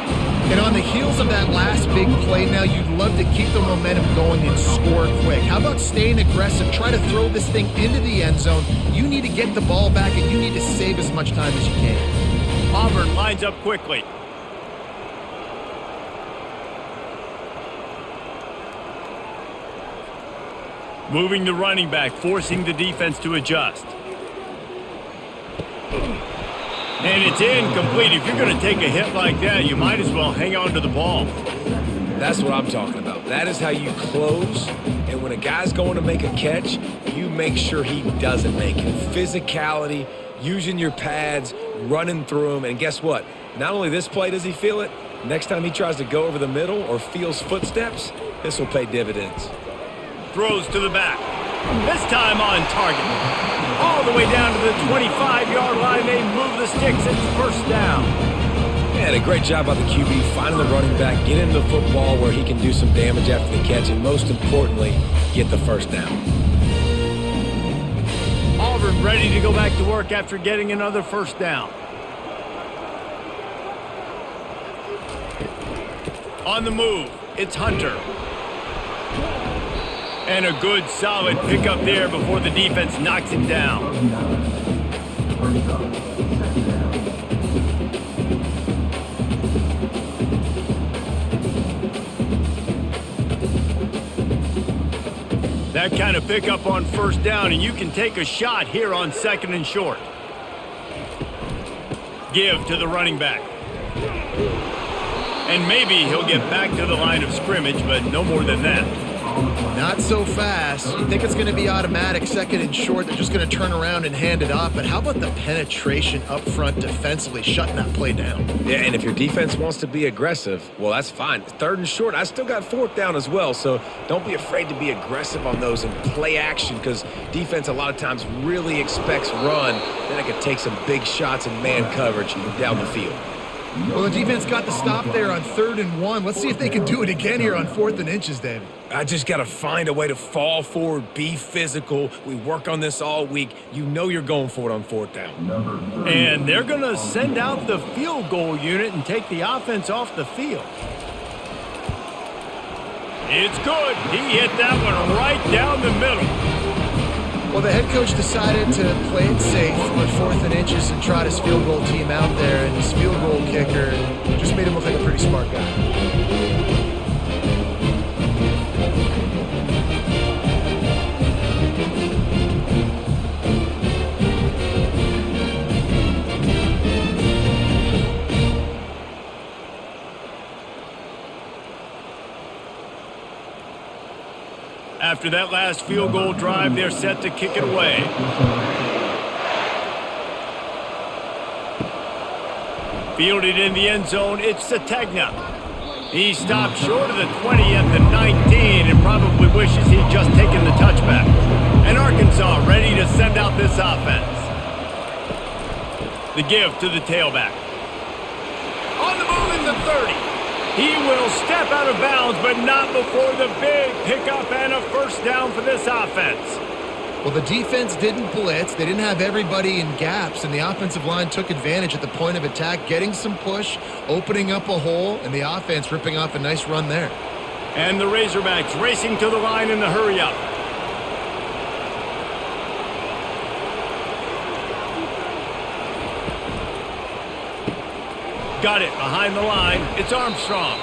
And on the heels of that last big play now, you'd love to keep the momentum going and score quick. How about staying aggressive? Try to throw this thing into the end zone. You need to get the ball back, and you need to save as much time as you can. Auburn lines up quickly. Moving the running back, forcing the defense to adjust. And it's incomplete. If you're going to take a hit like that, you might as well hang on to the ball. That's what I'm talking about. That is how you close. And when a guy's going to make a catch, you make sure he doesn't make it. Physicality, using your pads, running through him. And guess what? Not only this play does he feel it, next time he tries to go over the middle or feels footsteps, this will pay dividends. Throws to the back. This time on target. All the way down to the 25-yard line. They move the sticks. It's first down. Yeah, and a great job by the QB finding the running back, getting the football where he can do some damage after the catch, and most importantly, get the first down. Auburn ready to go back to work after getting another first down. On the move, it's Hunter. And a good, solid pickup there before the defense knocks him down. That kind of pickup on first down, and you can take a shot here on second and short. Give to the running back. And maybe he'll get back to the line of scrimmage, but no more than that. Not so fast. You think it's going to be automatic, second and short. They're just going to turn around and hand it off. But how about the penetration up front defensively, shutting that play down? Yeah, and if your defense wants to be aggressive, well, that's fine. Third and short, I still got fourth down as well. So don't be afraid to be aggressive on those and play action, because defense a lot of times really expects run. Then it could take some big shots and man coverage down the field. Well, the defense got the stop there on 3rd and 1. Let's see if they can do it again here on 4th and inches, David. I just got to find a way to fall forward, be physical. We work on this all week. You know you're going for it on 4th down. And they're going to send out the field goal unit and take the offense off the field. It's good. He hit that one right down the middle. Well, the head coach decided to play it safe on 4th and inches and trot his field goal team out there, and his field goal kicker just made him look like a pretty smart guy. After that last field goal drive, they're set to kick it away. Fielded in the end zone, it's Sategna. He stopped short of the 20 at the 19 and probably wishes he'd just taken the touchback. And Arkansas ready to send out this offense. The give to the tailback. On the move in the 30. He will step out of bounds, but not before the big pickup and a first down for this offense. Well, the defense didn't blitz. They didn't have everybody in gaps, and the offensive line took advantage at the point of attack, getting some push, opening up a hole, and the offense ripping off a nice run there. And the Razorbacks racing to the line in the hurry-up. Got it behind the line. It's Armstrong.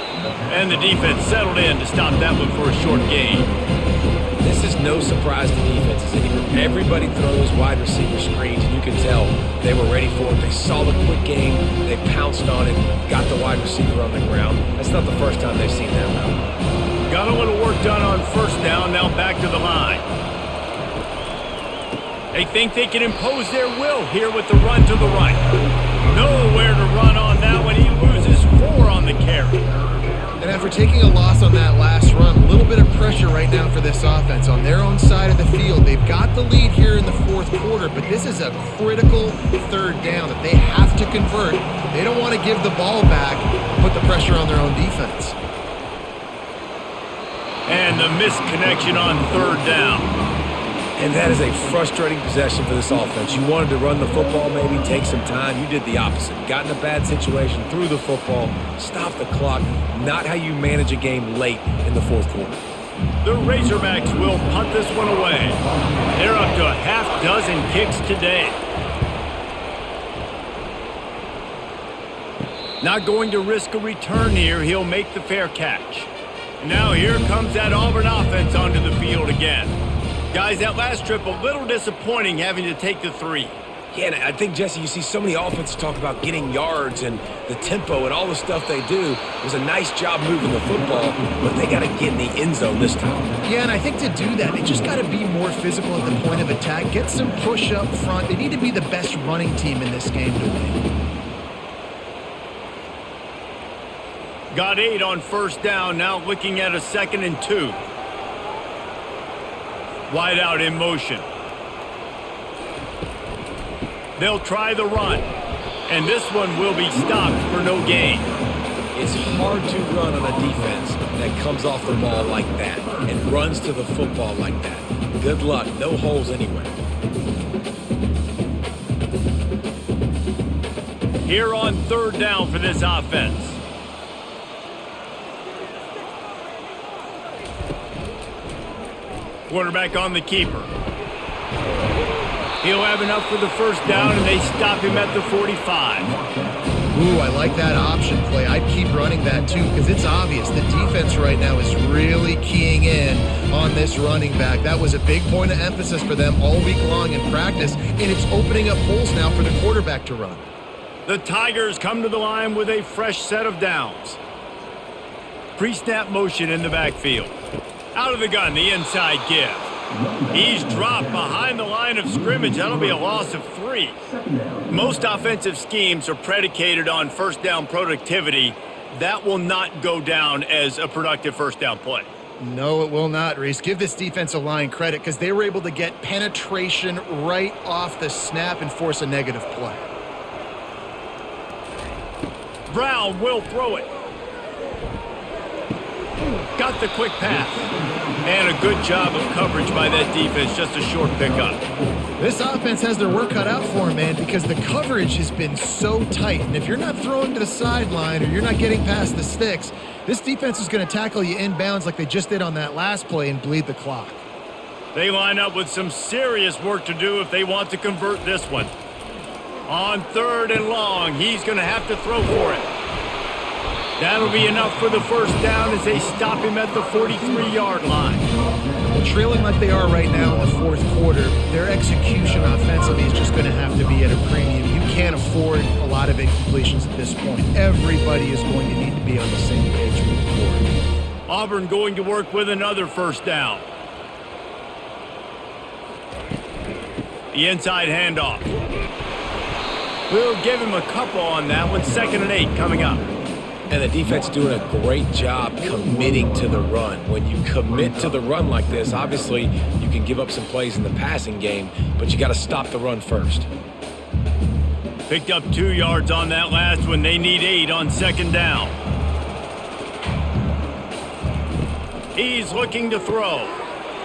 And the defense settled in to stop that one for a short gain. This is is no surprise to defenses anymore. Everybody throws wide receiver screens, and you can tell they were ready for it. They saw the quick game, they pounced on it, got the wide receiver on the ground. That's not the first time they've seen that route. Got a little work done on first down, now back to the line. They think they can impose their will here with the run to the right. Nowhere to run on that one. He loses 4 on the carry. And after taking a loss on that last run, a little bit of pressure right now for this offense on their own side of the field. They've got the lead here in the fourth quarter, but this is a critical third down that they have to convert. They don't want to give the ball back and put the pressure on their own defense. And the missed connection on third down. And that is a frustrating possession for this offense. You wanted to run the football, maybe take some time. You did the opposite. Got in a bad situation, threw the football, stopped the clock. Not how you manage a game late in the fourth quarter. The Razorbacks will punt this one away. They're up to a half dozen kicks today. Not going to risk a return here. He'll make the fair catch. Now here comes that Auburn offense onto the field again. Guys, that last trip, a little disappointing having to take the 3. Yeah, and I think, Jesse, you see so many offenses talk about getting yards and the tempo and all the stuff they do. It was a nice job moving the football, but they got to get in the end zone this time. Yeah, and I think to do that, they just got to be more physical at the point of attack, get some push up front. They need to be the best running team in this game to win. Got 8 on first down, now looking at a 2nd and 2. Wide out in motion. They'll try the run. And this one will be stopped for no gain. It's hard to run on a defense that comes off the ball like that and runs to the football like that. Good luck. No holes anyway. Here on third down for this offense. Quarterback on the keeper. He'll have enough for the first down, and they stop him at the 45. Ooh, I like that option play. I'd keep running that too because it's obvious the defense right now is really keying in on this running back. That was a big point of emphasis for them all week long in practice, and it's opening up holes now for the quarterback to run. The Tigers come to the line with a fresh set of downs. Pre-snap motion in the backfield. Out of the gun, the inside give. He's dropped behind the line of scrimmage. That'll be a loss of 3. Most offensive schemes are predicated on first down productivity. That will not go down as a productive first down play. No, it will not, Reese. Give this defensive line credit because they were able to get penetration right off the snap and force a negative play. Brown will throw it. Got the quick pass. And a good job of coverage by that defense. Just a short pickup. This offense has their work cut out for them, man, because the coverage has been so tight. And if you're not throwing to the sideline or you're not getting past the sticks, this defense is going to tackle you inbounds like they just did on that last play and bleed the clock. They line up with some serious work to do if they want to convert this one. On third and long, he's going to have to throw for it. That'll be enough for the first down as they stop him at the 43-yard line. Well, trailing like they are right now in the fourth quarter, their execution offensively is just going to have to be at a premium. You can't afford a lot of incompletions at this point. Everybody is going to need to be on the same page moving forward. Auburn going to work with another first down. The inside handoff. We'll give him a couple on that one. 2nd and 8 coming up. And the defense doing a great job committing to the run. When you commit to the run like this, obviously you can give up some plays in the passing game, but you got to stop the run first. Picked up 2 yards on that last one. They need 8 on 2nd down. He's looking to throw.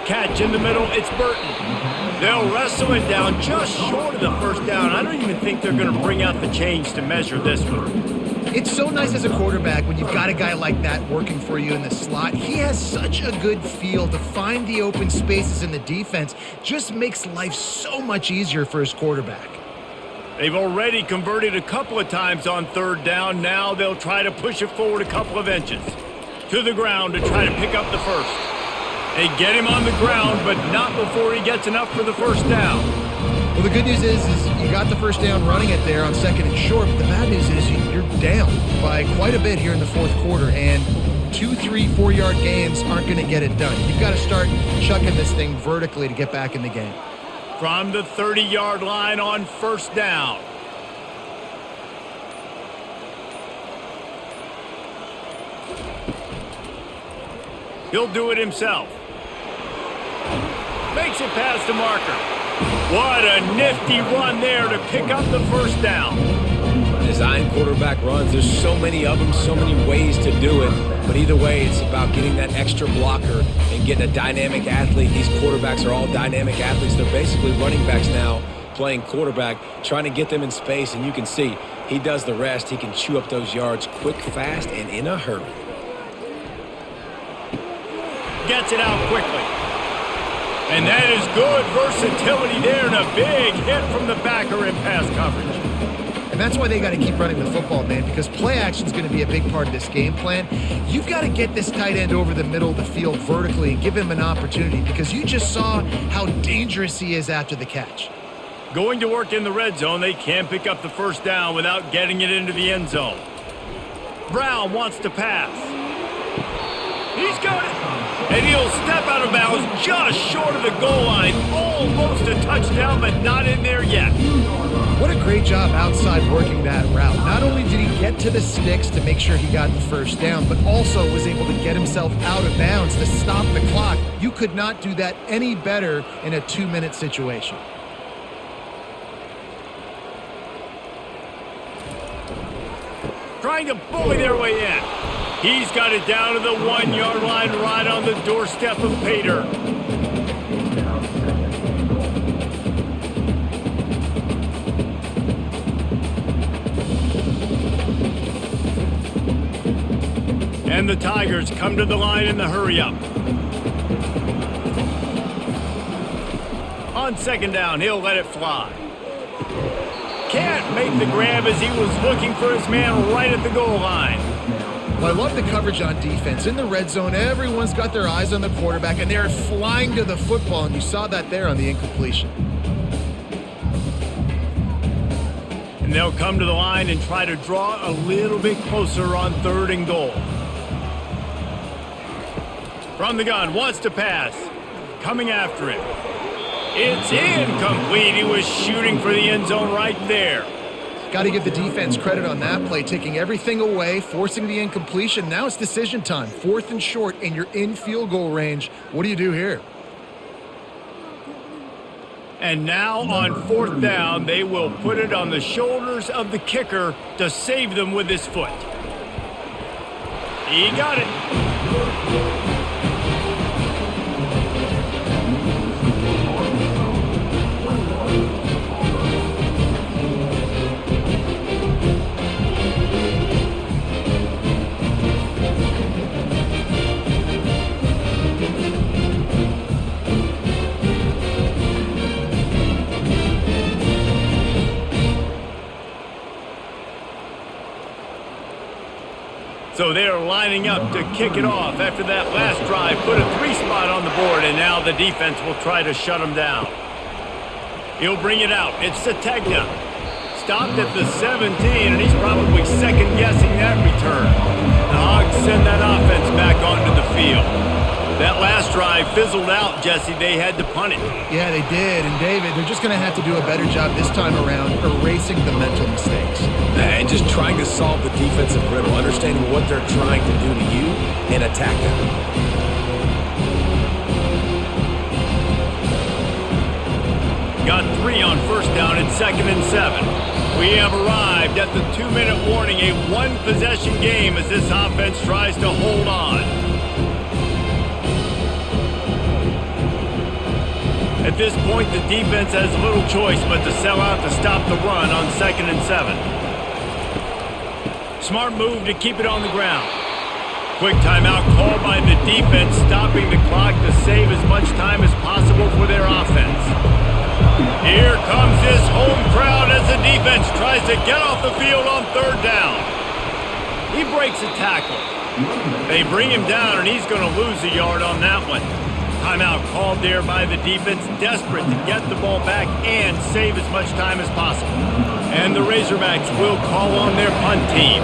Catch in the middle. It's Burton. They'll wrestle it down just short of the first down. I don't even think they're going to bring out the chains to measure this one. It's so nice as a quarterback when you've got a guy like that working for you in the slot. He has such a good feel to find the open spaces in the defense. Just makes life so much easier for his quarterback. They've already converted a couple of times on third down. Now they'll try to push it forward a couple of inches. To the ground to try to pick up the first. They get him on the ground, but not before he gets enough for the first down. Well, the good news is you got the first down running it there on 2nd and short, but the bad news is you're down by quite a bit here in the 4th quarter, and 2, 3, 4-yard gains aren't going to get it done. You've got to start chucking this thing vertically to get back in the game. From the 30-yard line on 1st down. He'll do it himself. Makes it past the marker. What a nifty run there to pick up the first down. Design quarterback runs, there's so many of them, so many ways to do it. But either way, it's about getting that extra blocker and getting a dynamic athlete. These quarterbacks are all dynamic athletes. They're basically running backs now playing quarterback, trying to get them in space. And you can see he does the rest. He can chew up those yards quick, fast, and in a hurry. Gets it out quickly. And that is good versatility there, and a big hit from the backer in pass coverage. And that's why they got to keep running the football, man, because play action is going to be a big part of this game plan. You've got to get this tight end over the middle of the field vertically and give him an opportunity, because you just saw how dangerous he is after the catch. Going to work in the red zone, they can't pick up the first down without getting it into the end zone. Brown wants to pass. He's got it. And he'll step out of bounds just short of the goal line. Almost a touchdown, but not in there yet. What a great job outside working that route. Not only did he get to the sticks to make sure he got the first down, but also was able to get himself out of bounds to stop the clock. You could not do that any better in a 2-minute situation. Trying to bully their way in. He's got it down to the 1-yard line right on the doorstep of Pater. And the Tigers come to the line in the hurry-up. On 2nd down, he'll let it fly. Can't make the grab as he was looking for his man right at the goal line. Well, I love the coverage on defense. In the red zone, everyone's got their eyes on the quarterback, and they're flying to the football, and you saw that there on the incompletion. And they'll come to the line and try to draw a little bit closer on 3rd and goal. From the gun, wants to pass. Coming after it. It's incomplete. He was shooting for the end zone right there. Got to give the defense credit on that play, taking everything away, forcing the incompletion. Now it's decision time. 4th and short, and you're in field goal range. What do you do here? And now on 4th down, they will put it on the shoulders of the kicker to save them with his foot. He got it. So they're lining up to kick it off after that last drive. Put a 3-spot on the board, and now the defense will try to shut them down. He'll bring it out. It's Sategna. Stopped at the 17, and he's probably second-guessing that return. The Hogs send that offense back onto the field. That last drive fizzled out, Jesse. They had to punt it. Yeah, they did. And, David, they're just going to have to do a better job this time around erasing the mental mistakes. And just trying to solve the defensive riddle, understanding what they're trying to do to you and attack them. Got 3 on 1st down and 2nd and 7. We have arrived at the 2-minute warning, a 1-possession game as this offense tries to hold on. At this point, the defense has little choice but to sell out to stop the run on 2nd and 7. Smart move to keep it on the ground. Quick timeout called by the defense, stopping the clock to save as much time as possible for their offense. Here comes this home crowd as the defense tries to get off the field on 3rd down. He breaks a tackle. They bring him down, and he's going to lose a yard on that one. Timeout called there by the defense, desperate to get the ball back and save as much time as possible. And the Razorbacks will call on their punt team.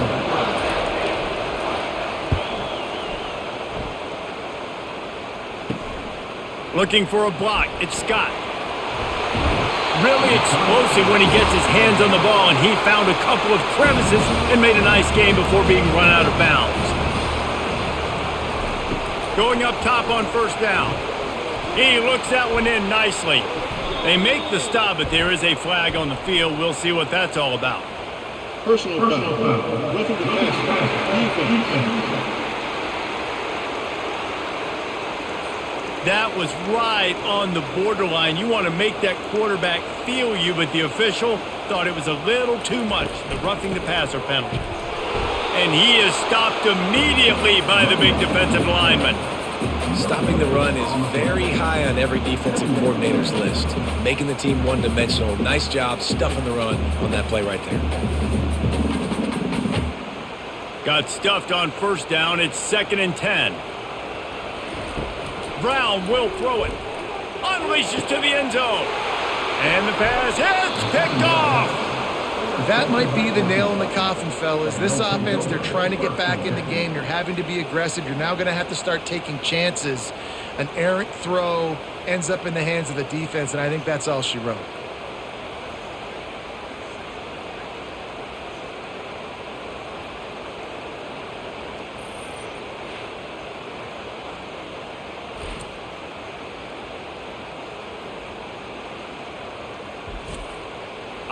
Looking for a block, it's Scott. Really explosive when he gets his hands on the ball, and he found a couple of crevices and made a nice game before being run out of bounds. Going up top on first down. He looks that one in nicely. They make the stop, but there is a flag on the field. We'll see what that's all about. Personal foul. Roughing the passer. Defense. That was right on the borderline. You want to make that quarterback feel you, but the official thought it was a little too much, the roughing the passer penalty. And he is stopped immediately by the big defensive lineman. Stopping the run is very high on every defensive coordinator's list. Making the team one-dimensional. Nice job stuffing the run on that play right there. Got stuffed on first down. It's 2nd and 10. Brown will throw it. Unleashes to the end zone. And the pass hits, picked off. That might be the nail in the coffin, fellas. This offense, they're trying to get back in the game. You're having to be aggressive. You're now going to have to start taking chances. An errant throw ends up in the hands of the defense, and I think that's all she wrote.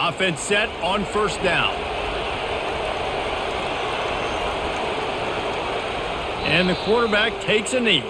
Offense set on first down. And the quarterback takes a knee.